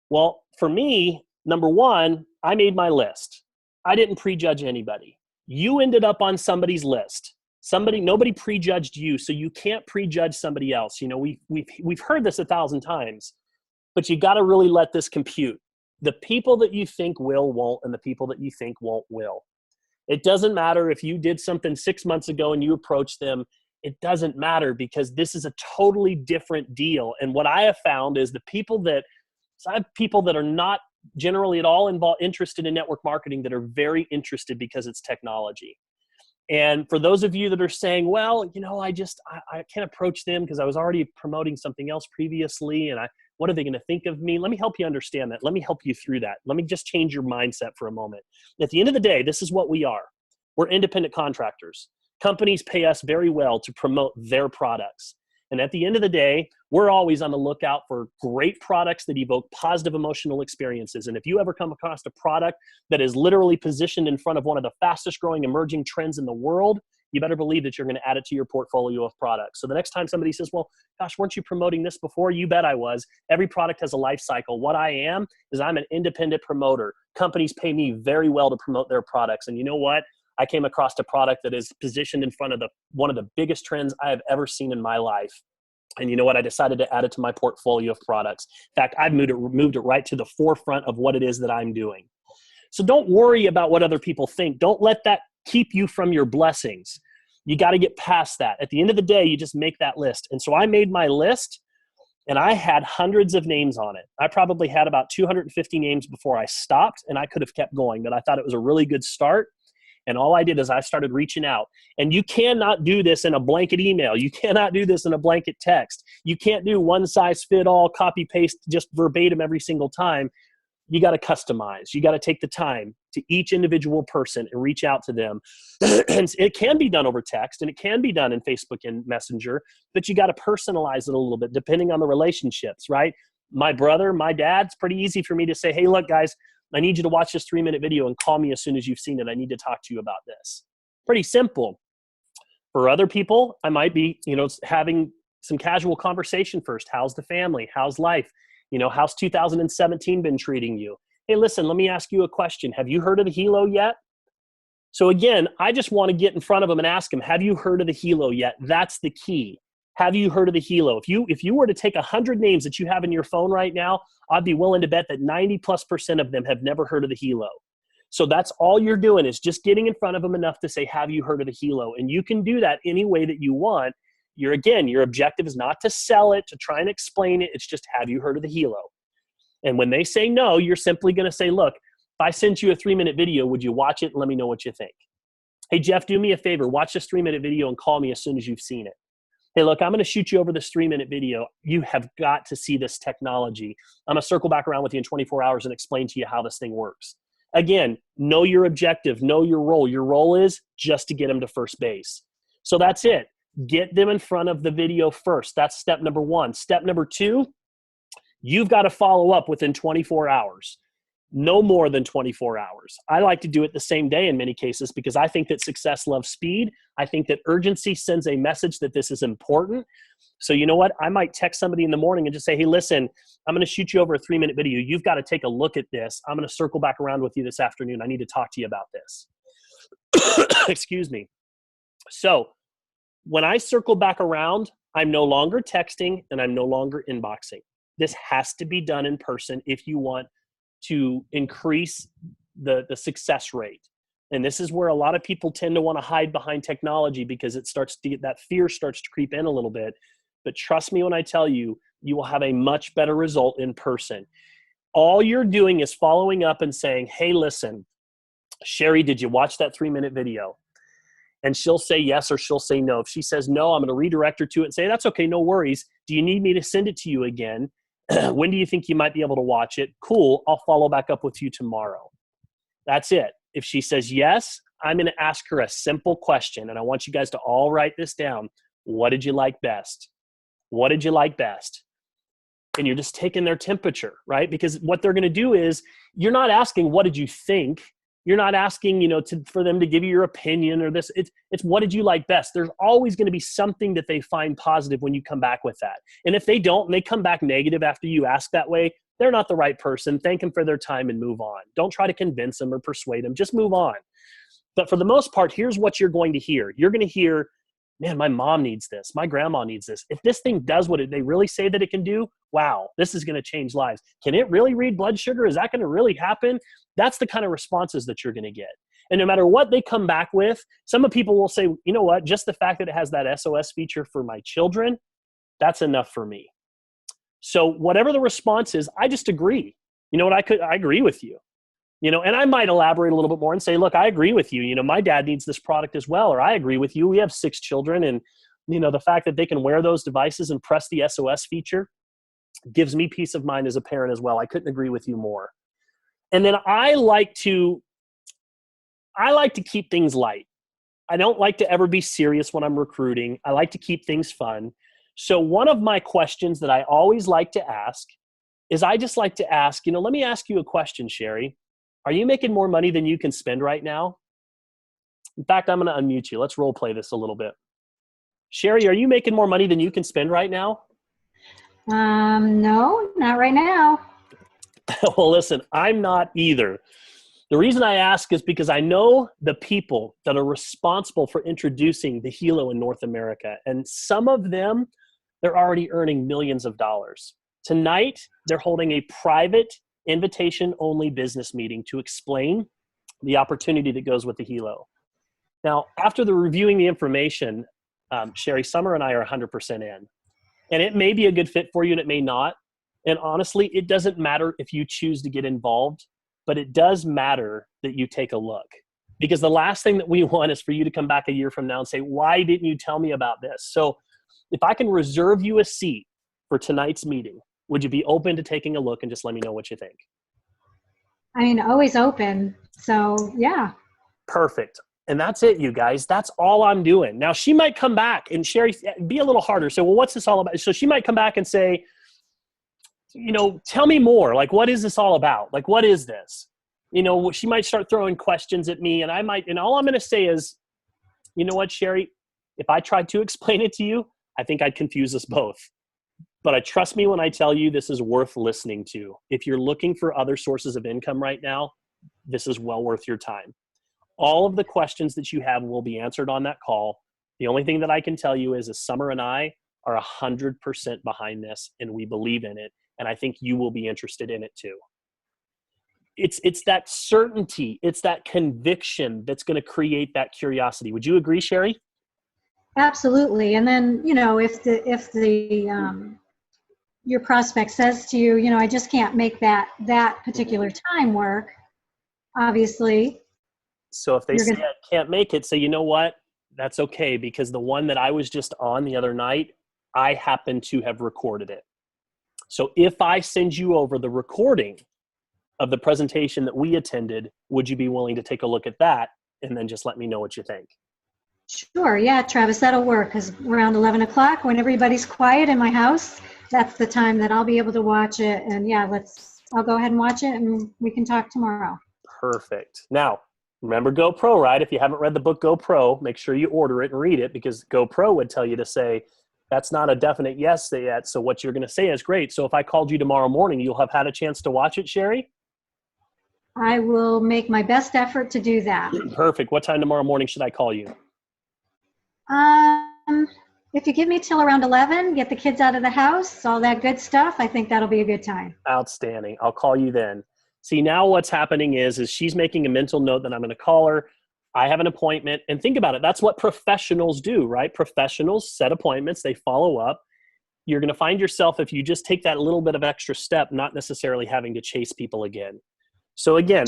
Well, for me, number one, I made my list. I didn't prejudge anybody. You ended up on somebody's list. Nobody prejudged you, so you can't prejudge somebody else. We've heard this 1,000 times, but you got to really let this compute. The people that you think will, won't, and the people that you think won't, will. It doesn't matter if you did something 6 months ago and you approached them. It doesn't matter because this is a totally different deal. And what I have found is I have people that are not generally at all interested in network marketing that are very interested because it's technology. And for those of you that are saying, well, I can't approach them because I was already promoting something else previously. And what are they going to think of me? Let me help you understand that. Let me help you through that. Let me just change your mindset for a moment. At the end of the day, this is what we are. We're independent contractors. Companies pay us very well to promote their products. And at the end of the day, we're always on the lookout for great products that evoke positive emotional experiences. And if you ever come across a product that is literally positioned in front of one of the fastest growing emerging trends in the world, you better believe that you're going to add it to your portfolio of products. So the next time somebody says, well, gosh, weren't you promoting this before? You bet I was. Every product has a life cycle. What I am is I'm an independent promoter. Companies pay me very well to promote their products. And you know what? I came across a product that is positioned in front of one of the biggest trends I have ever seen in my life. And you know what? I decided to add it to my portfolio of products. In fact, I've moved it right to the forefront of what it is that I'm doing. So don't worry about what other people think. Don't let that keep you from your blessings. You got to get past that. At the end of the day, you just make that list. And so I made my list, and I had hundreds of names on it. I probably had about 250 names before I stopped, and I could have kept going, but I thought it was a really good start. And all I did is I started reaching out. And you cannot do this in a blanket email. You cannot do this in a blanket text. You can't do one size fit all, copy paste, just verbatim every single time. You got to customize. You got to take the time to each individual person and reach out to them. And it can be done over text and it can be done in Facebook and Messenger, but you got to personalize it a little bit depending on the relationships, right? My brother, my dad, it's pretty easy for me to say, hey, look, guys, I need you to watch this 3-minute video and call me as soon as you've seen it. I need to talk to you about this. Pretty simple. For other people, I might be, having some casual conversation first. How's the family? How's life? How's 2017 been treating you? Hey, listen, let me ask you a question. Have you heard of the Helo yet? So again, I just want to get in front of them and ask them, have you heard of the Helo yet? That's the key. Have you heard of the Helo? If you were to take 100 names that you have in your phone right now, I'd be willing to bet that 90+% of them have never heard of the Helo. So that's all you're doing is just getting in front of them enough to say, have you heard of the Helo? And you can do that any way that you want. Your objective is not to sell it, to try and explain it. It's just, have you heard of the Helo? And when they say no, you're simply going to say, look, if I sent you a 3-minute video, would you watch it and let me know what you think? Hey, Jeff, do me a favor. Watch this 3-minute video and call me as soon as you've seen it. Hey, look, I'm going to shoot you over this 3-minute video. You have got to see this technology. I'm going to circle back around with you in 24 hours and explain to you how this thing works. Again, know your objective, know your role. Your role is just to get them to first base. So that's it. Get them in front of the video first. That's step number 1. Step number 2, You've got to follow up within 24 hours, no more than 24 hours. I like to do it the same day in many cases because I think that success loves speed. I think that urgency sends a message that this is important. So you know what? I might text somebody in the morning and just say, hey, listen, I'm going to shoot you over a 3-minute video. You've got to take a look at this. I'm going to circle back around with you this afternoon. I need to talk to you about this. Excuse me. So when I circle back around, I'm no longer texting and I'm no longer inboxing. This has to be done in person if you want to increase the success rate. And this is where a lot of people tend to want to hide behind technology because it starts to get, that fear starts to creep in a little bit. But trust me when I tell you, you will have a much better result in person. All you're doing is following up and saying, hey, listen, Sherry, did you watch that 3-minute video? And she'll say yes or she'll say no. If she says no, I'm going to redirect her to it and say, that's okay, no worries. Do you need me to send it to you again? When do you think you might be able to watch it? Cool, I'll follow back up with you tomorrow. That's it. If she says yes, I'm going to ask her a simple question, and I want you guys to all write this down. What did you like best? What did you like best? And you're just taking their temperature, right? Because what they're going to do is, you're not asking, what did you think? You're not asking, for them to give you your opinion or this. It's what did you like best? There's always going to be something that they find positive when you come back with that. And if they don't, and they come back negative after you ask that way, they're not the right person. Thank them for their time and move on. Don't try to convince them or persuade them. Just move on. But for the most part, here's what you're going to hear. You're going to hear, man, my mom needs this. My grandma needs this. If this thing does what they really say that it can do, wow, this is going to change lives. Can it really read blood sugar? Is that going to really happen? That's the kind of responses that you're going to get. And no matter what they come back with, some people will say, you know what, just the fact that it has that SOS feature for my children, that's enough for me. So whatever the response is, I just agree. You know what, I agree with you. And I might elaborate a little bit more and say, look, I agree with you. My dad needs this product as well, or I agree with you. We have 6 children, and the fact that they can wear those devices and press the SOS feature gives me peace of mind as a parent as well. I couldn't agree with you more. And then I like to keep things light. I don't like to ever be serious when I'm recruiting. I like to keep things fun. So one of my questions that I always like to ask is, I just like to ask, let me ask you a question, Sherry. Are you making more money than you can spend right now? In fact, I'm going to unmute you. Let's role play this a little bit. Sherry, are you making more money than you can spend right now? No, not right now. Well, listen, I'm not either. The reason I ask is because I know the people that are responsible for introducing the Hilo in North America, and some of them, they're already earning millions of dollars. Tonight, they're holding a private invitation-only business meeting to explain the opportunity that goes with the Hilo. Now, after reviewing the information, Sherry, Summer and I are 100% in. And it may be a good fit for you and it may not. And honestly, it doesn't matter if you choose to get involved, but it does matter that you take a look. Because the last thing that we want is for you to come back a year from now and say, why didn't you tell me about this? So if I can reserve you a seat for tonight's meeting, would you be open to taking a look and just let me know what you think? I mean, always open. So yeah. Perfect. And that's it, you guys. That's all I'm doing. Now, she might come back, and Sherry, be a little harder. So, well, what's this all about? So she might come back and say, tell me more. Like, what is this all about? Like, what is this? She might start throwing questions at me, and all I'm going to say is, you know what, Sherry, if I tried to explain it to you, I think I'd confuse us both. But I trust me when I tell you this is worth listening to. If you're looking for other sources of income right now, this is well worth your time. All of the questions that you have will be answered on that call. The only thing that I can tell you is Summer and I are 100% behind this, and we believe in it. And I think you will be interested in it too. It's that certainty, it's that conviction that's going to create that curiosity. Would you agree, Sherry? Absolutely. And then, if your prospect says to you, I just can't make that particular time work, obviously. So if they say I can't make it, say, you know what? That's okay, because the one that I was just on the other night, I happen to have recorded it. So if I send you over the recording of the presentation that we attended, would you be willing to take a look at that and then just let me know what you think? Sure. Yeah, Travis, that'll work. Because around 11 o'clock, when everybody's quiet in my house, that's the time that I'll be able to watch it. And yeah, I'll go ahead and watch it and we can talk tomorrow. Perfect. Now, remember GoPro, right? If you haven't read the book GoPro, make sure you order it and read it, because GoPro would tell you to say, that's not a definite yes yet. So what you're going to say is great. So if I called you tomorrow morning, you'll have had a chance to watch it, Sherry? I will make my best effort to do that. Perfect. What time tomorrow morning should I call you? If you give me till around 11, get the kids out of the house, all that good stuff, I think that'll be a good time. Outstanding. I'll call you then. See, now what's happening is she's making a mental note that I'm going to call her. I have an appointment. And think about it. That's what professionals do, right? Professionals set appointments. They follow up. You're going to find yourself, if you just take that little bit of extra step, not necessarily having to chase people again. So again,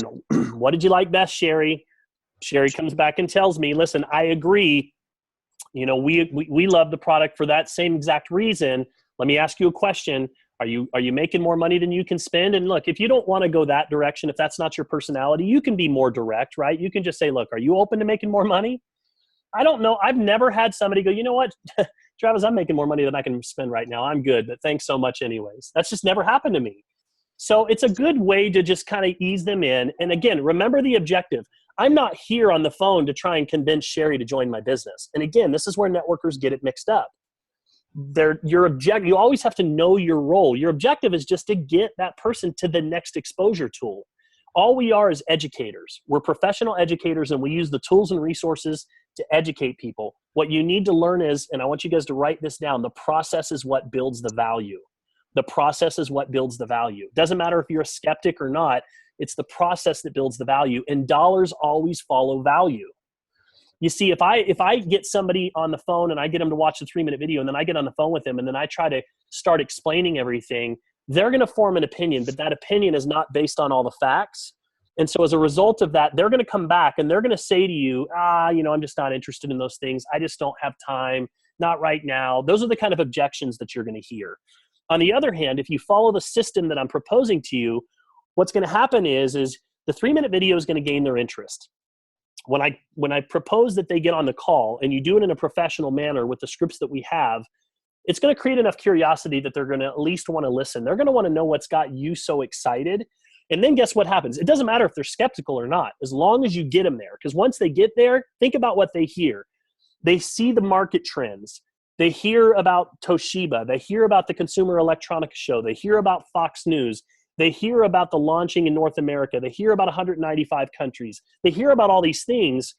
what did you like best, Sherry? Sherry comes back and tells me, listen, I agree. You know, we love the product for that same exact reason. Let me ask you a question. Are you making more money than you can spend? And look, if you don't want to go that direction, if that's not your personality, you can be more direct, right? You can just say, look, are you open to making more money? I don't know. I've never had somebody go, you know what, Travis, I'm making more money than I can spend right now. I'm good, but thanks so much anyways. That's just never happened to me. So it's a good way to just kind of ease them in. And again, remember the objective. I'm not here on the phone to try and convince Sherry to join my business. And again, this is where networkers get it mixed up. You always have to know your role. Your objective is just to get that person to the next exposure tool. All we are is educators. We're professional educators, and we use the tools and resources to educate people. What you need to learn is, and I want you guys to write this down, the process is what builds the value. The process is what builds the value. Doesn't matter if you're a skeptic or not, it's the process that builds the value, and dollars always follow value. You see, if I get somebody on the phone and I get them to watch a 3-minute video, and then I get on the phone with them and then I try to start explaining everything, they're going to form an opinion, but that opinion is not based on all the facts. And so as a result of that, they're going to come back and they're going to say to you, I'm just not interested in those things. I just don't have time. Not right now. Those are the kind of objections that you're going to hear. On the other hand, if you follow the system that I'm proposing to you, what's going to happen is the 3-minute video is going to gain their interest. When I propose that they get on the call and you do it in a professional manner with the scripts that we have, it's going to create enough curiosity that they're going to at least want to listen. They're going to want to know what's got you so excited. And then guess what happens? It doesn't matter if they're skeptical or not, as long as you get them there. Because once they get there, think about what they hear. They see the market trends. They hear about Toshiba. They hear about the Consumer Electronics Show. They hear about Fox News. They hear about the launching in North America. They hear about 195 countries. They hear about all these things.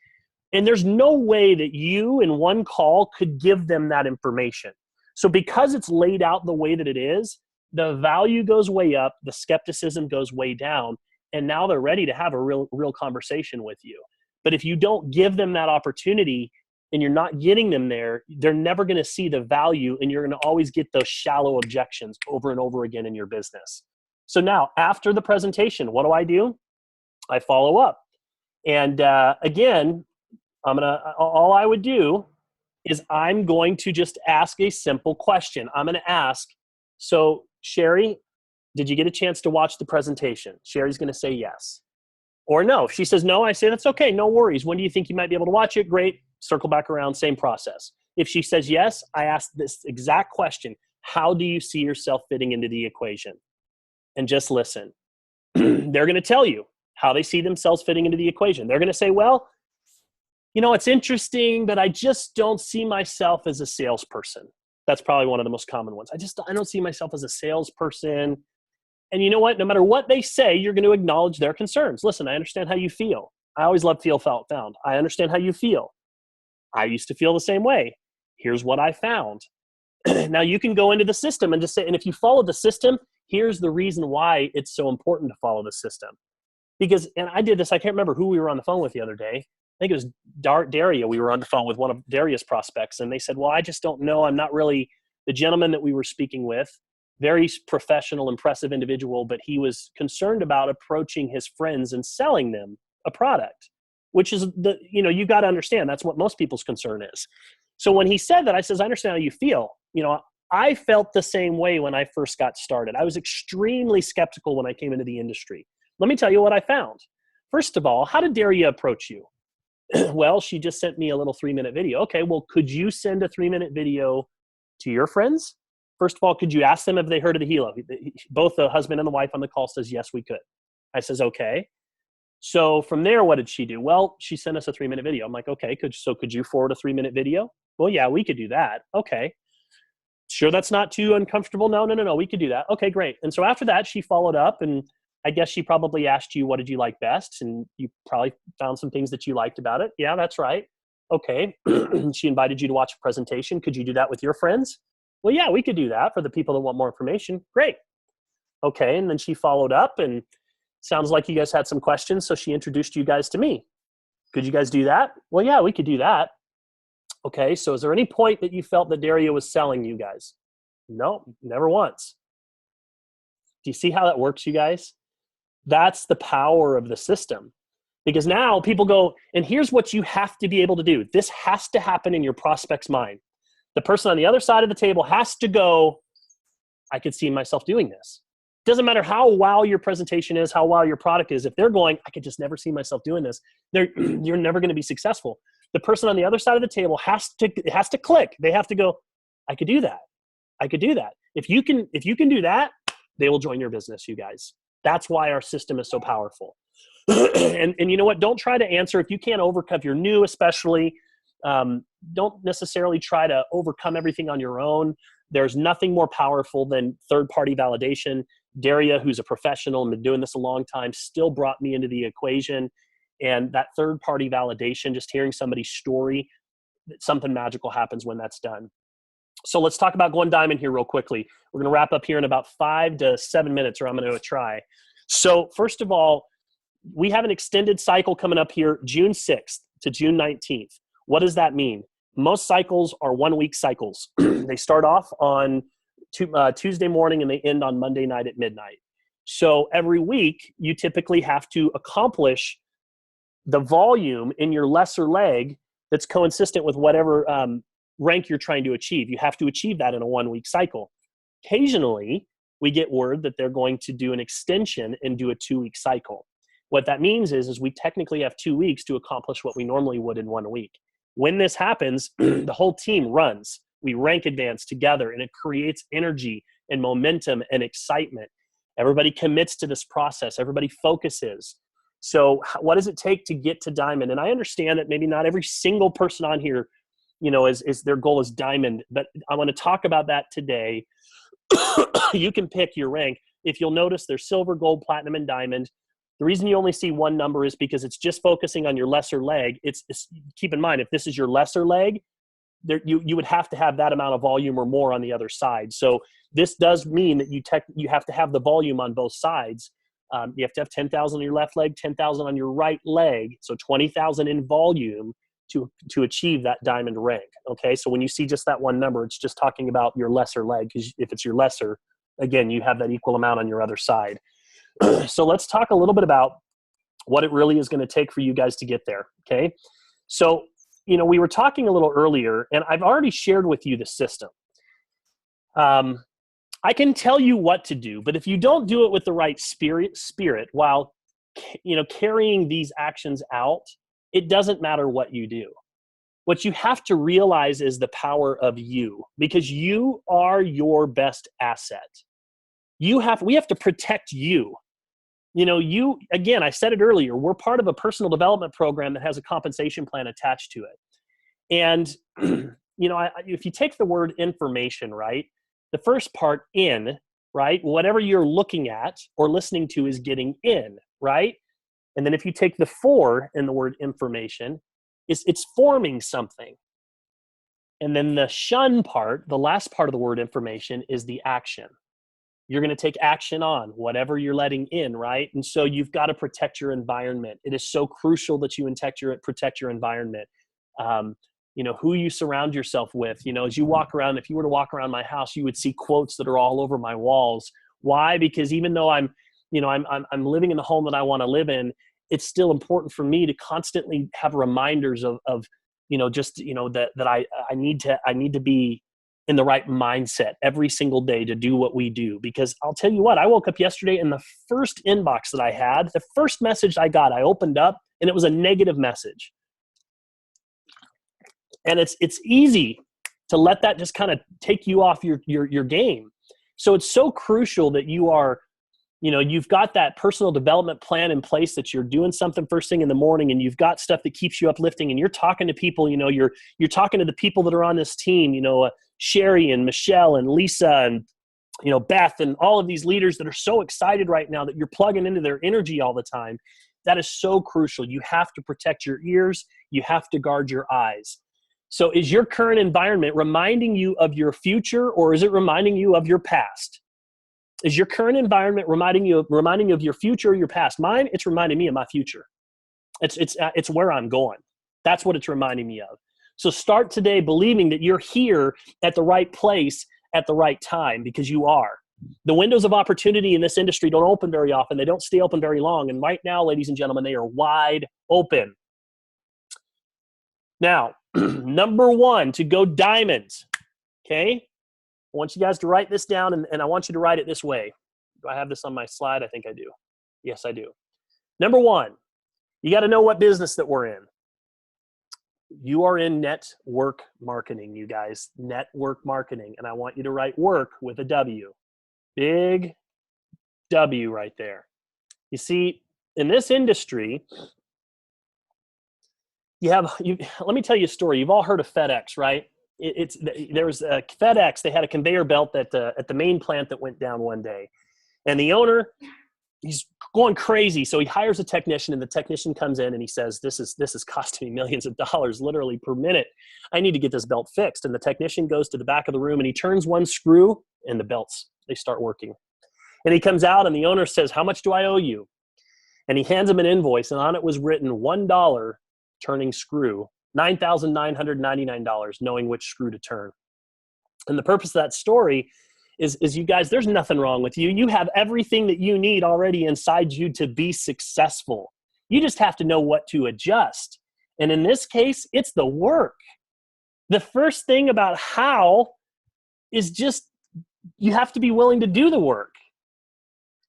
And there's no way that you in one call could give them that information. So because it's laid out the way that it is, the value goes way up, the skepticism goes way down, and now they're ready to have a real conversation with you. But if you don't give them that opportunity and you're not getting them there, they're never going to see the value, and you're going to always get those shallow objections over and over again in your business. So now, after the presentation, what do? I follow up. And again, all I would do is I'm going to just ask a simple question. I'm going to ask, so Sherry, did you get a chance to watch the presentation? Sherry's going to say yes or no. If she says no, I say, that's okay, no worries. When do you think you might be able to watch it? Great. Circle back around, same process. If she says yes, I ask this exact question. How do you see yourself fitting into the equation? And just listen. They're going to tell you how they see themselves fitting into the equation. They're going to say, well, it's interesting, but I just don't see myself as a salesperson. That's probably one of the most common ones. I don't see myself as a salesperson. And you know what? No matter what they say, you're going to acknowledge their concerns. Listen, I understand how you feel. I always love feel, felt, found. I understand how you feel. I used to feel the same way. Here's what I found. Now you can go into the system and just say, and if you follow the system, here's the reason why it's so important to follow the system. Because, and I did this, I can't remember who we were on the phone with the other day. I think it was Daria. We were on the phone with one of Daria's prospects, and they said, well, I just don't know. I'm not really the gentleman that we were speaking with. Very professional, impressive individual, but he was concerned about approaching his friends and selling them a product, which is you got to understand, that's what most people's concern is. So when he said that, I says, I understand how you feel. I felt the same way when I first got started. I was extremely skeptical when I came into the industry. Let me tell you what I found. First of all, how did Daria approach you? Well, she just sent me a little 3-minute video. Okay, well, could you send a 3-minute video to your friends first of all, could you ask them if they heard of the helo? Both the husband and the wife on the call says, yes, we could. I says, okay. So from there, what did she do? Well, she sent us a 3-minute video. I'm like, okay, could you forward a 3-minute video? Well, yeah, we could do that. Okay. Sure, that's not too uncomfortable? No, we could do that. Okay, great. And so after that, she followed up, and I guess she probably asked you, what did you like best? And you probably found some things that you liked about it. Yeah, that's right. Okay. She invited you to watch a presentation. Could you do that with your friends? Well, yeah, we could do that for the people that want more information. Great. Okay. And then she followed up, and sounds like you guys had some questions. So she introduced you guys to me. Could you guys do that? Well, yeah, we could do that. Okay. So is there any point that you felt that Daria was selling you guys? No, never once. Do you see how that works, you guys? That's the power of the system. Because now people go, and here's what you have to be able to do. This has to happen in your prospect's mind. The person on the other side of the table has to go, I could see myself doing this. Doesn't matter how wow your presentation is, how wow your product is. If they're going, I could just never see myself doing this, you're never going to be successful. The person on the other side of the table has to click. They have to go, I could do that. I could do that. If you can do that, they will join your business, you guys. That's why our system is so powerful. and you know what? Don't try to answer if you can't overcome. If you're new, especially, don't necessarily try to overcome everything on your own. There's nothing more powerful than third-party validation. Daria, who's a professional and been doing this a long time, still brought me into the equation. And that third-party validation, just hearing somebody's story, something magical happens when that's done. So let's talk about going diamond here real quickly. We're going to wrap up here in about 5 to 7 minutes, or I'm going to try. So first of all, we have an extended cycle coming up here, June 6th to June 19th. What does that mean? Most cycles are 1-week cycles. They start off on Tuesday morning and they end on Monday night at midnight. So every week, you typically have to accomplish the volume in your lesser leg that's consistent with whatever rank you're trying to achieve. You have to achieve that in a 1-week cycle. Occasionally, we get word that they're going to do an extension and do a 2-week cycle. What that means is we technically have 2 weeks to accomplish what we normally would in 1 week. When this happens, the whole team runs. We rank advance together, and it creates energy and momentum and excitement. Everybody commits to this process. Everybody focuses. So what does it take to get to diamond? And I understand that maybe not every single person on here, is their goal is diamond, but I want to talk about that today. You can pick your rank. If you'll notice, there's silver, gold, platinum, and diamond. The reason you only see one number is because it's just focusing on your lesser leg. It's keep in mind, if this is your lesser leg, you would have to have that amount of volume or more on the other side. So this does mean that you have to have the volume on both sides. You have to have 10,000 on your left leg, 10,000 on your right leg, so 20,000 in volume to achieve that diamond rank. Okay, so when you see just that one number, it's just talking about your lesser leg, because if it's your lesser, again, you have that equal amount on your other side. So let's talk a little bit about what it really is going to take for you guys to get there. Okay, so we were talking a little earlier, and I've already shared with you the system. I can tell you what to do, but if you don't do it with the right spirit while carrying these actions out, it doesn't matter what you do. What you have to realize is the power of you, because you are your best asset. We have to protect you. Again, I said it earlier, we're part of a personal development program that has a compensation plan attached to it. And, if you take the word information, right, the first part in, right, whatever you're looking at or listening to is getting in, right? And then if you take the for in the word information, it's forming something. And then the shun part, the last part of the word information, is the action. You're going to take action on whatever you're letting in, right? And so you've got to protect your environment. It is so crucial that you protect your environment. Who you surround yourself with. As you walk around, if you were to walk around my house, you would see quotes that are all over my walls. Why? Because even though I'm living in the home that I want to live in, it's still important for me to constantly have reminders of that I need to be in the right mindset every single day to do what we do. Because I'll tell you what, I woke up yesterday and the first inbox that I had, the first message I got, I opened up and it was a negative message. And it's easy to let that just kind of take you off your game. So it's so crucial that you are, you've got that personal development plan in place, that you're doing something first thing in the morning, and you've got stuff that keeps you uplifting, and you're talking to people, you're talking to the people that are on this team, Sherry and Michelle and Lisa and, Beth and all of these leaders that are so excited right now that you're plugging into their energy all the time. That is so crucial. You have to protect your ears. You have to guard your eyes. So is your current environment reminding you of your future, or is it reminding you of your past? Is your current environment reminding you of your future or your past? Mine, it's reminding me of my future. It's where I'm going. That's what it's reminding me of. So start today believing that you're here at the right place at the right time, because you are. The windows of opportunity in this industry don't open very often. They don't stay open very long. And right now, ladies and gentlemen, they are wide open. Now, number one, to go diamonds, okay? I want you guys to write this down, and I want you to write it this way. Do I have this on my slide? I think I do. Yes, I do. Number one, you got to know what business that we're in. You are in network marketing, you guys. Network marketing. And I want you to write work with a W. Big W right there. You see, in this industry, let me tell you a story. You've all heard of FedEx, right? There was a FedEx. They had a conveyor belt at the main plant that went down one day. And the owner, he's going crazy. So he hires a technician, and the technician comes in and he says, this is costing me millions of dollars literally per minute. I need to get this belt fixed. And the technician goes to the back of the room and he turns one screw, and the belts, they start working. And he comes out and the owner says, how much do I owe you? And he hands him an invoice, and on it was written $1 turning screw, $9,999, knowing which screw to turn. And the purpose of that story is you guys, there's nothing wrong with you. You have everything that you need already inside you to be successful. You just have to know what to adjust. And in this case, it's the work. The first thing about how is just, you have to be willing to do the work.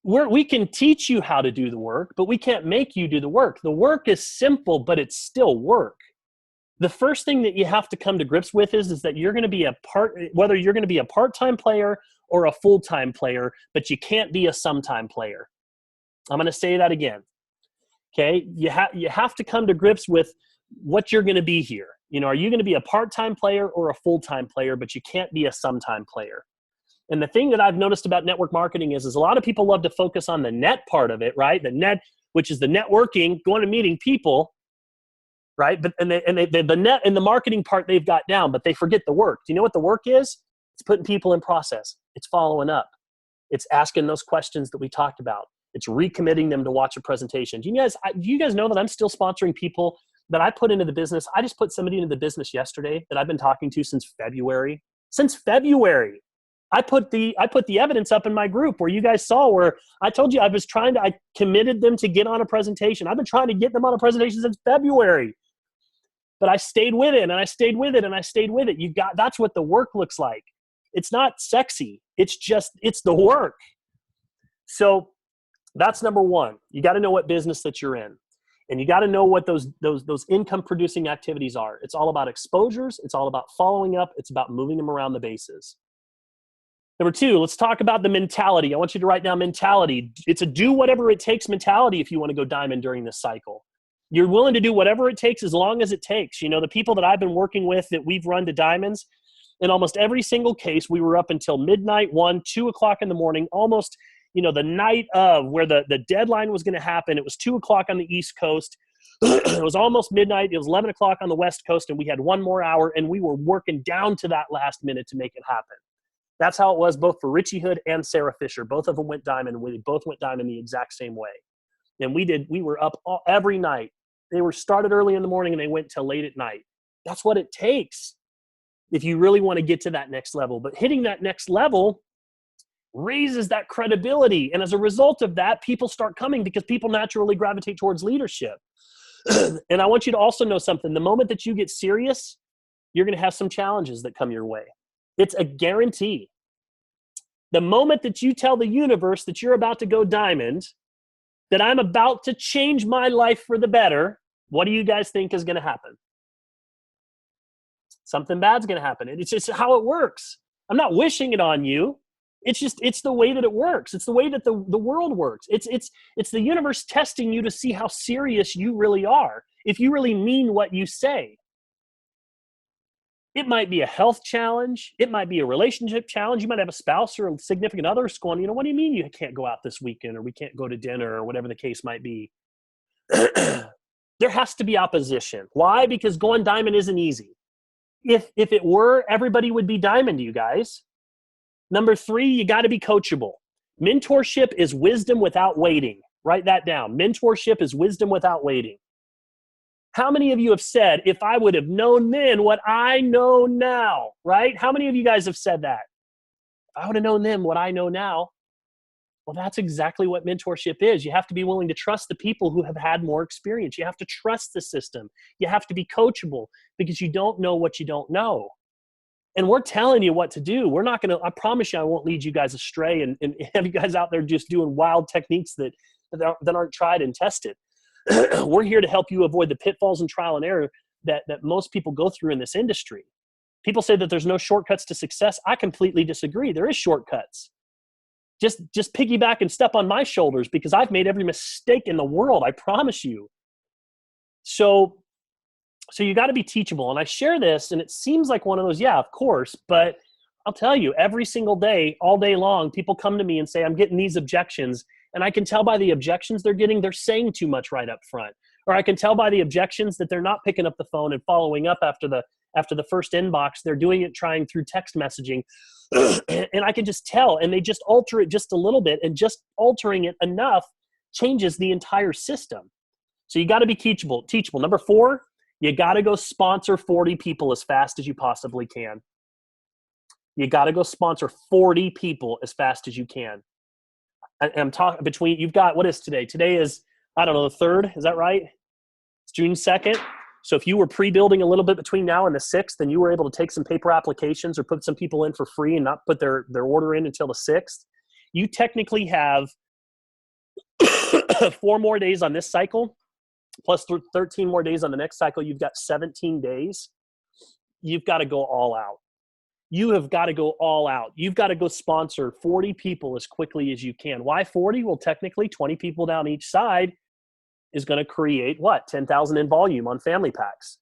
We can teach you how to do the work, but we can't make you do the work. The work is simple, but it's still work. The first thing that you have to come to grips with is that you're going to be whether you're going to be a part-time player or a full-time player, but you can't be a sometime player. I'm going to say that again. Okay? You have to come to grips with what you're going to be here. Are you going to be a part-time player or a full-time player, but you can't be a sometime player? And the thing that I've noticed about network marketing is a lot of people love to focus on the net part of it, right? The net, which is the networking, going and meeting people, right? But the net and the marketing part they've got down, but they forget the work. Do you know what the work is? It's putting people in process. It's following up. It's asking those questions that we talked about. It's recommitting them to watch a presentation. Do you guys know that I'm still sponsoring people that I put into the business? I just put somebody into the business yesterday that I've been talking to since February. Since February. I put the evidence up in my group where you guys saw where I told you I committed them to get on a presentation. I've been trying to get them on a presentation since February. But I stayed with it, and I stayed with it, and I stayed with it. That's what the work looks like. It's not sexy. It's the work. So that's number one. You got to know what business that you're in. And you got to know what those income producing activities are. It's all about exposures. It's all about following up. It's about moving them around the bases. Number two, let's talk about the mentality. I want you to write down mentality. It's a do whatever it takes mentality if you want to go diamond during this cycle. You're willing to do whatever it takes as long as it takes. The people that I've been working with that we've run to diamonds, in almost every single case, we were up until midnight, 1, 2 o'clock in the morning, almost, the night of where the deadline was going to happen. It was 2 o'clock on the East Coast. It was almost midnight. It was 11 o'clock on the West Coast, and we had one more hour, and we were working down to that last minute to make it happen. That's how it was both for Richie Hood and Sarah Fisher. Both of them went diamond. We both went diamond the exact same way. And we were up every night. They were started early in the morning and they went till late at night. That's what it takes if you really want to get to that next level. But hitting that next level raises that credibility. And as a result of that, people start coming because people naturally gravitate towards leadership. And I want you to also know something. The moment that you get serious, you're going to have some challenges that come your way. It's a guarantee. The moment that you tell the universe that you're about to go diamond, that I'm about to change my life for the better, what do you guys think is going to happen? something bad's going to happen. It's just how it works. I'm not wishing it on you. It's the way that it works. It's the way that the world works. It's the universe testing you to see how serious you really are. If you really mean what you say. It might be a health challenge. It might be a relationship challenge. You might have a spouse or a significant other going, you know, what do you mean you can't go out this weekend, or we can't go to dinner, or whatever the case might be? There has to be opposition. Why? Because going diamond isn't easy. If it were, everybody would be diamond, you guys. Number 3, you got to be coachable. Mentorship is wisdom without waiting. Write that down. Mentorship is wisdom without waiting. How many of you have said, if I would have known then what I know now, right? How many of you guys have said that? If I would have known then what I know now. Well, that's exactly what mentorship is. You have to be willing to trust the people who have had more experience. You have to trust the system. You have to be coachable, because you don't know what you don't know. And we're telling you what to do. We're not going to, I promise you, I won't lead you guys astray and have you guys out there just doing wild techniques that aren't tried and tested. We're here to help you avoid the pitfalls and trial and error that most people go through in this industry. People say that there's no shortcuts to success. I completely disagree. There is shortcuts. Just piggyback and step on my shoulders, because I've made every mistake in the world, I promise you. So you got to be teachable. And I share this, and it seems like one of those, yeah, of course, but I'll tell you, every single day, all day long, people come to me and say, I'm getting these objections. And I can tell by the objections they're getting, they're saying too much right up front. Or I can tell by the objections that they're not picking up the phone and following up after the first inbox. They're doing it trying through text messaging. And I can just tell, and they just alter it just a little bit, and just altering it enough changes the entire system. So you got to be teachable. Number 4, you got to go sponsor 40 people as fast as you possibly can. You got to go sponsor 40 people as fast as you can. I'm talking between, you've got, what is today? Today is, I don't know, the 3rd. Is that right? It's June 2nd. So if you were pre-building a little bit between now and the 6th, and you were able to take some paper applications or put some people in for free and not put their order in until the 6th, you technically have 4 more days on this cycle, plus 13 more days on the next cycle. You've got 17 days. You've got to go all out. You have got to go all out. You've got to go sponsor 40 people as quickly as you can. Why 40? Well, technically 20 people down each side is going to create what? 10,000 in volume on family packs.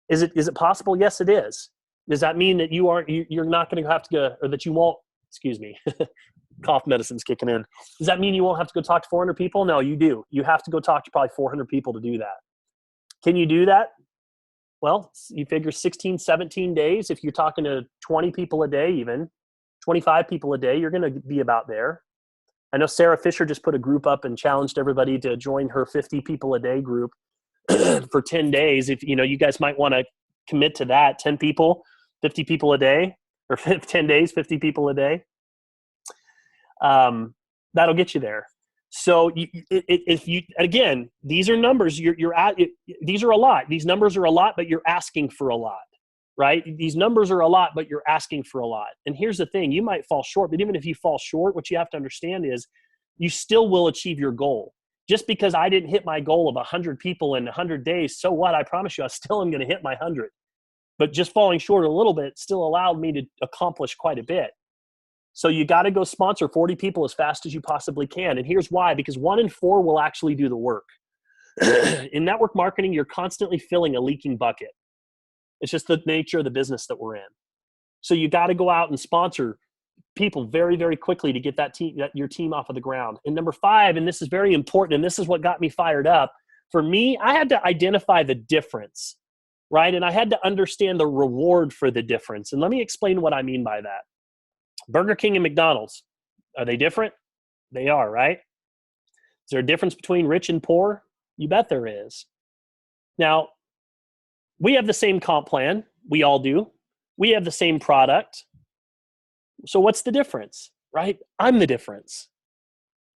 Is it possible? Yes, it is. Does that mean that you're not going to have to go, or that you won't, excuse me, cough medicine's kicking in. Does that mean you won't have to go talk to 400 people? No, you do. You have to go talk to probably 400 people to do that. Can you do that? Well, you figure 16, 17 days. If you're talking to 20 people a day, even 25 people a day, you're going to be about there. I know Sarah Fisher just put a group up and challenged everybody to join her 50 people a day group for 10 days. If you guys might want to commit to that, 10 people, 50 people a day, or 10 days, 50 people a day. That'll get you there. So if you, again, these are numbers you're at, these are a lot. These numbers are a lot, but you're asking for a lot, right? These numbers are a lot, but you're asking for a lot. And here's the thing, you might fall short, but even if you fall short, what you have to understand is you still will achieve your goal. Just because I didn't hit my goal of 100 people in 100 days, so what? I promise you, I still am going to hit my 100. But just falling short a little bit still allowed me to accomplish quite a bit. So you got to go sponsor 40 people as fast as you possibly can. And here's why, because 1 in 4 will actually do the work. In network marketing, you're constantly filling a leaking bucket. It's just the nature of the business that we're in. So you got to go out and sponsor people very, very quickly to get your team off of the ground. And number 5, and this is very important, and this is what got me fired up. For me, I had to identify the difference, right? And I had to understand the reward for the difference. And let me explain what I mean by that. Burger King and McDonald's, are they different? They are, right? Is there a difference between rich and poor? You bet there is. Now, we have the same comp plan. We all do. We have the same product. So what's the difference, right? I'm the difference.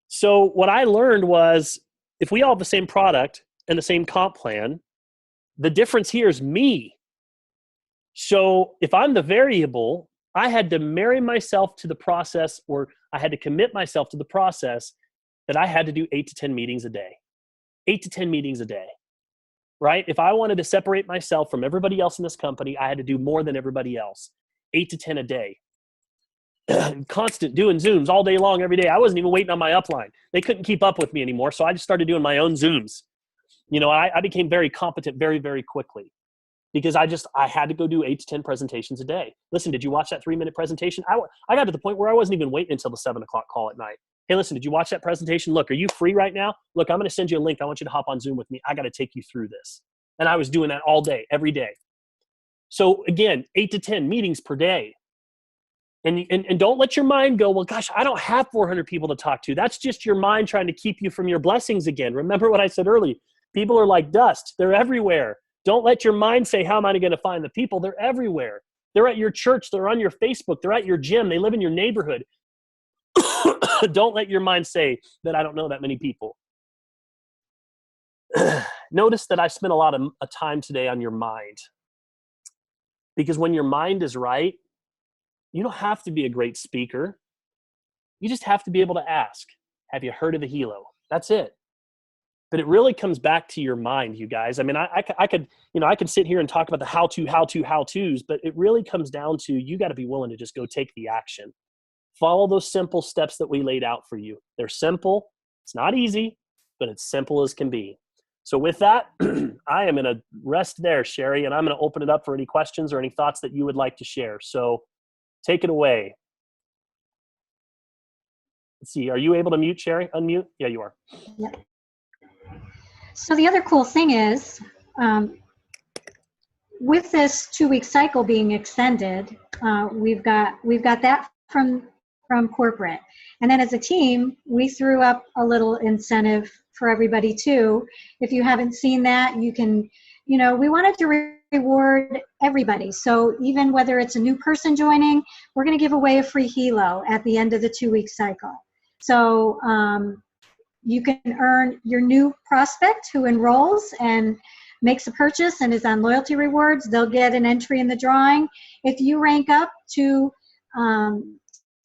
So what I learned was, if we all have the same product and the same comp plan, the difference here is me. So if I'm the variable, I had to marry myself to the process, or I had to commit myself to the process that I had to do 8 to 10 meetings a day. 8 to 10 meetings a day. right? If I wanted to separate myself from everybody else in this company, I had to do more than everybody else, 8 to 10 a day. Constant doing Zooms all day long, every day. I wasn't even waiting on my upline. They couldn't keep up with me anymore, so I just started doing my own Zooms. You know, I became very competent very, very quickly because I had to go do 8 to 10 presentations a day. Listen, did you watch that 3-minute presentation? I got to the point where I wasn't even waiting until the 7 o'clock call at night. Hey, listen, did you watch that presentation? Look, are you free right now? Look, I'm going to send you a link. I want you to hop on Zoom with me. I got to take you through this. And I was doing that all day, every day. So again, 8 to 10 meetings per day. And don't let your mind go, well, gosh, I don't have 400 people to talk to. That's just your mind trying to keep you from your blessings again. Remember what I said earlier. People are like dust. They're everywhere. Don't let your mind say, how am I going to find the people? They're everywhere. They're at your church. They're on your Facebook. They're at your gym. They live in your neighborhood. Don't let your mind say that I don't know that many people. Notice that I spent a lot of time today on your mind. Because when your mind is right, you don't have to be a great speaker. You just have to be able to ask, have you heard of the Hilo? That's it. But it really comes back to your mind, you guys. I mean, I could sit here and talk about the how-tos, but it really comes down to you got to be willing to just go take the action. Follow those simple steps that we laid out for you. They're simple. It's not easy, but it's simple as can be. So with that, I am going to rest there, Sherry, and I'm going to open it up for any questions or any thoughts that you would like to share. So take it away. Let's see. Are you able to mute, Sherry? Unmute? Yeah, you are. Yep. So the other cool thing is, with this 2-week cycle being extended, we've got that from corporate, and then as a team, we threw up a little incentive for everybody too. If you haven't seen that, you can. You know, we wanted to reward everybody. So even whether it's a new person joining, we're going to give away a free Hilo at the end of the 2-week cycle. So you can earn your new prospect who enrolls and makes a purchase and is on loyalty rewards. They'll get an entry in the drawing. If you rank up to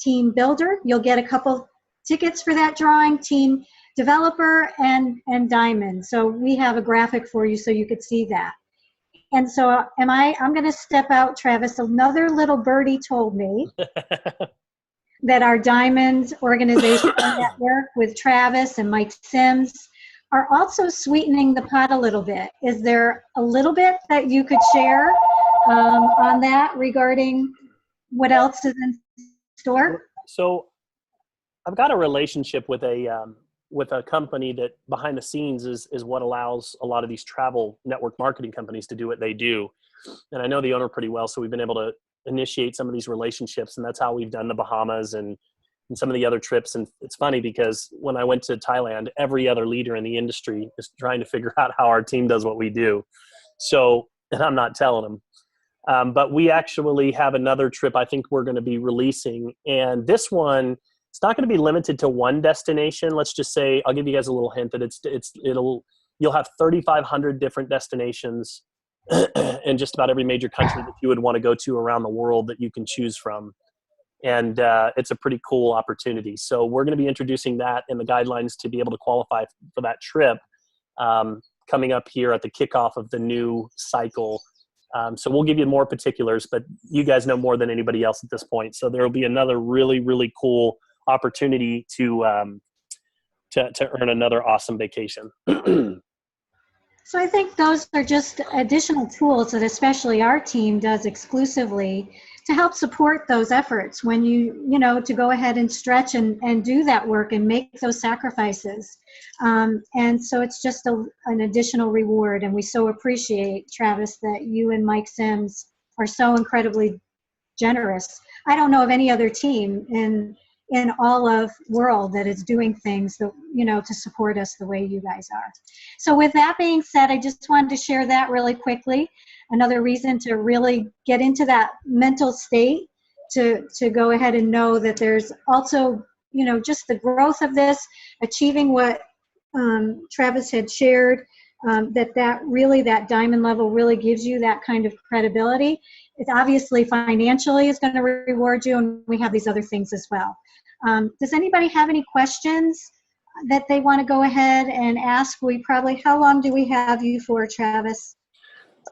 team builder, you'll get a couple tickets for that drawing, team developer, and diamond. So we have a graphic for you so you could see that. And so I'm going to step out, Travis. Another little birdie told me that our diamond organization network with Travis and Mike Sims are also sweetening the pot a little bit. Is there a little bit that you could share on that regarding what else is in store? So I've got a relationship with a company that behind the scenes is what allows a lot of these travel network marketing companies to do what they do. And I know the owner pretty well, so we've been able to initiate some of these relationships, and that's how we've done the Bahamas and some of the other trips. And it's funny because when I went to Thailand, every other leader in the industry is trying to figure out how our team does what we do. So, and I'm not telling them. But we actually have another trip I think we're going to be releasing. And this one, it's not going to be limited to one destination. Let's just say, I'll give you guys a little hint that you'll have 3,500 different destinations in just about every major country that you would want to go to around the world that you can choose from. And it's a pretty cool opportunity. So we're going to be introducing that and the guidelines to be able to qualify for that trip coming up here at the kickoff of the new cycle. So we'll give you more particulars, but you guys know more than anybody else at this point. So there will be another really, really cool opportunity to earn another awesome vacation. So I think those are just additional tools that especially our team does exclusively to help support those efforts when to go ahead and stretch and do that work and make those sacrifices. And so it's just an additional reward. And we so appreciate, Travis, that you and Mike Sims are so incredibly generous. I don't know of any other team in all of world that is doing things that, to support us the way you guys are. So with that being said, I just wanted to share that really quickly. Another reason to really get into that mental state to go ahead and know that there's also, just the growth of this, achieving what Travis had shared, that diamond level really gives you that kind of credibility. It's obviously financially is going to reward you, and we have these other things as well. Does anybody have any questions? that they want to go ahead and ask, how long do we have you for, Travis?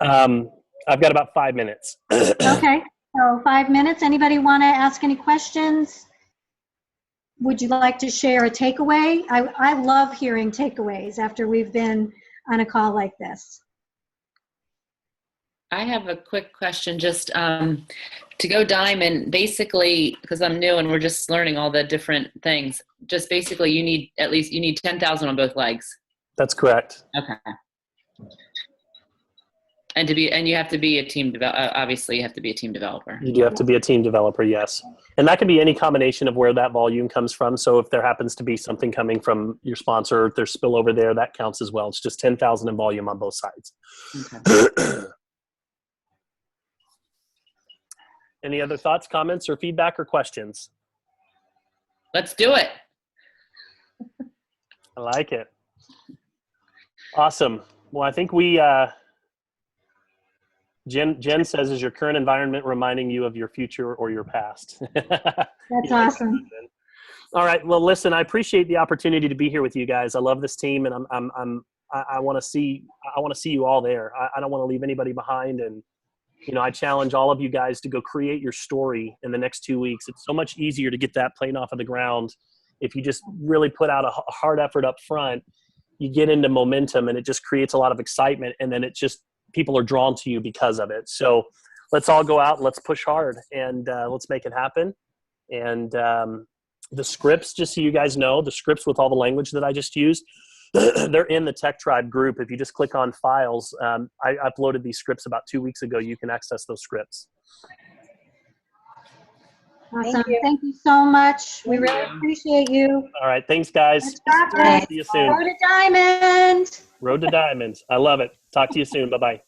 I've got about 5 minutes. Okay, so 5 minutes. Anybody want to ask any questions? Would you like to share a takeaway? I love hearing takeaways after we've been on a call like this. I have a quick question, just to go diamond, basically, because I'm new and we're just learning all the different things, just basically you need 10,000 on both legs. That's correct. Okay. And you have to be a team obviously you have to be a team developer. You do have to be a team developer, yes. And that can be any combination of where that volume comes from. So if there happens to be something coming from your sponsor, if there's spillover there, that counts as well. It's just 10,000 in volume on both sides. Okay. Any other thoughts, comments, or feedback or questions? Let's do it. I like it. Awesome. Well, I think we, Jen says, is your current environment reminding you of your future or your past? That's awesome. All right. Well, listen, I appreciate the opportunity to be here with you guys. I love this team, and I want to see you all there. I don't want to leave anybody behind. And, I challenge all of you guys to go create your story in the next 2 weeks. It's so much easier to get that plane off of the ground if you just really put out a hard effort up front. You get into momentum, and it just creates a lot of excitement, and then people are drawn to you because of it. So let's all go out and let's push hard, and let's make it happen. And the scripts, just so you guys know, the scripts with all the language that I just used, they're in the Tech Tribe group. If you just click on files, I uploaded these scripts about 2 weeks ago. You can access those scripts. Awesome. Thank you so much. We really appreciate you. All right. Thanks, guys. See you soon. Road to Diamond. Road to Diamond. I love it. Talk to you soon. Bye-bye.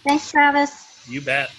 Thanks, Travis. You bet.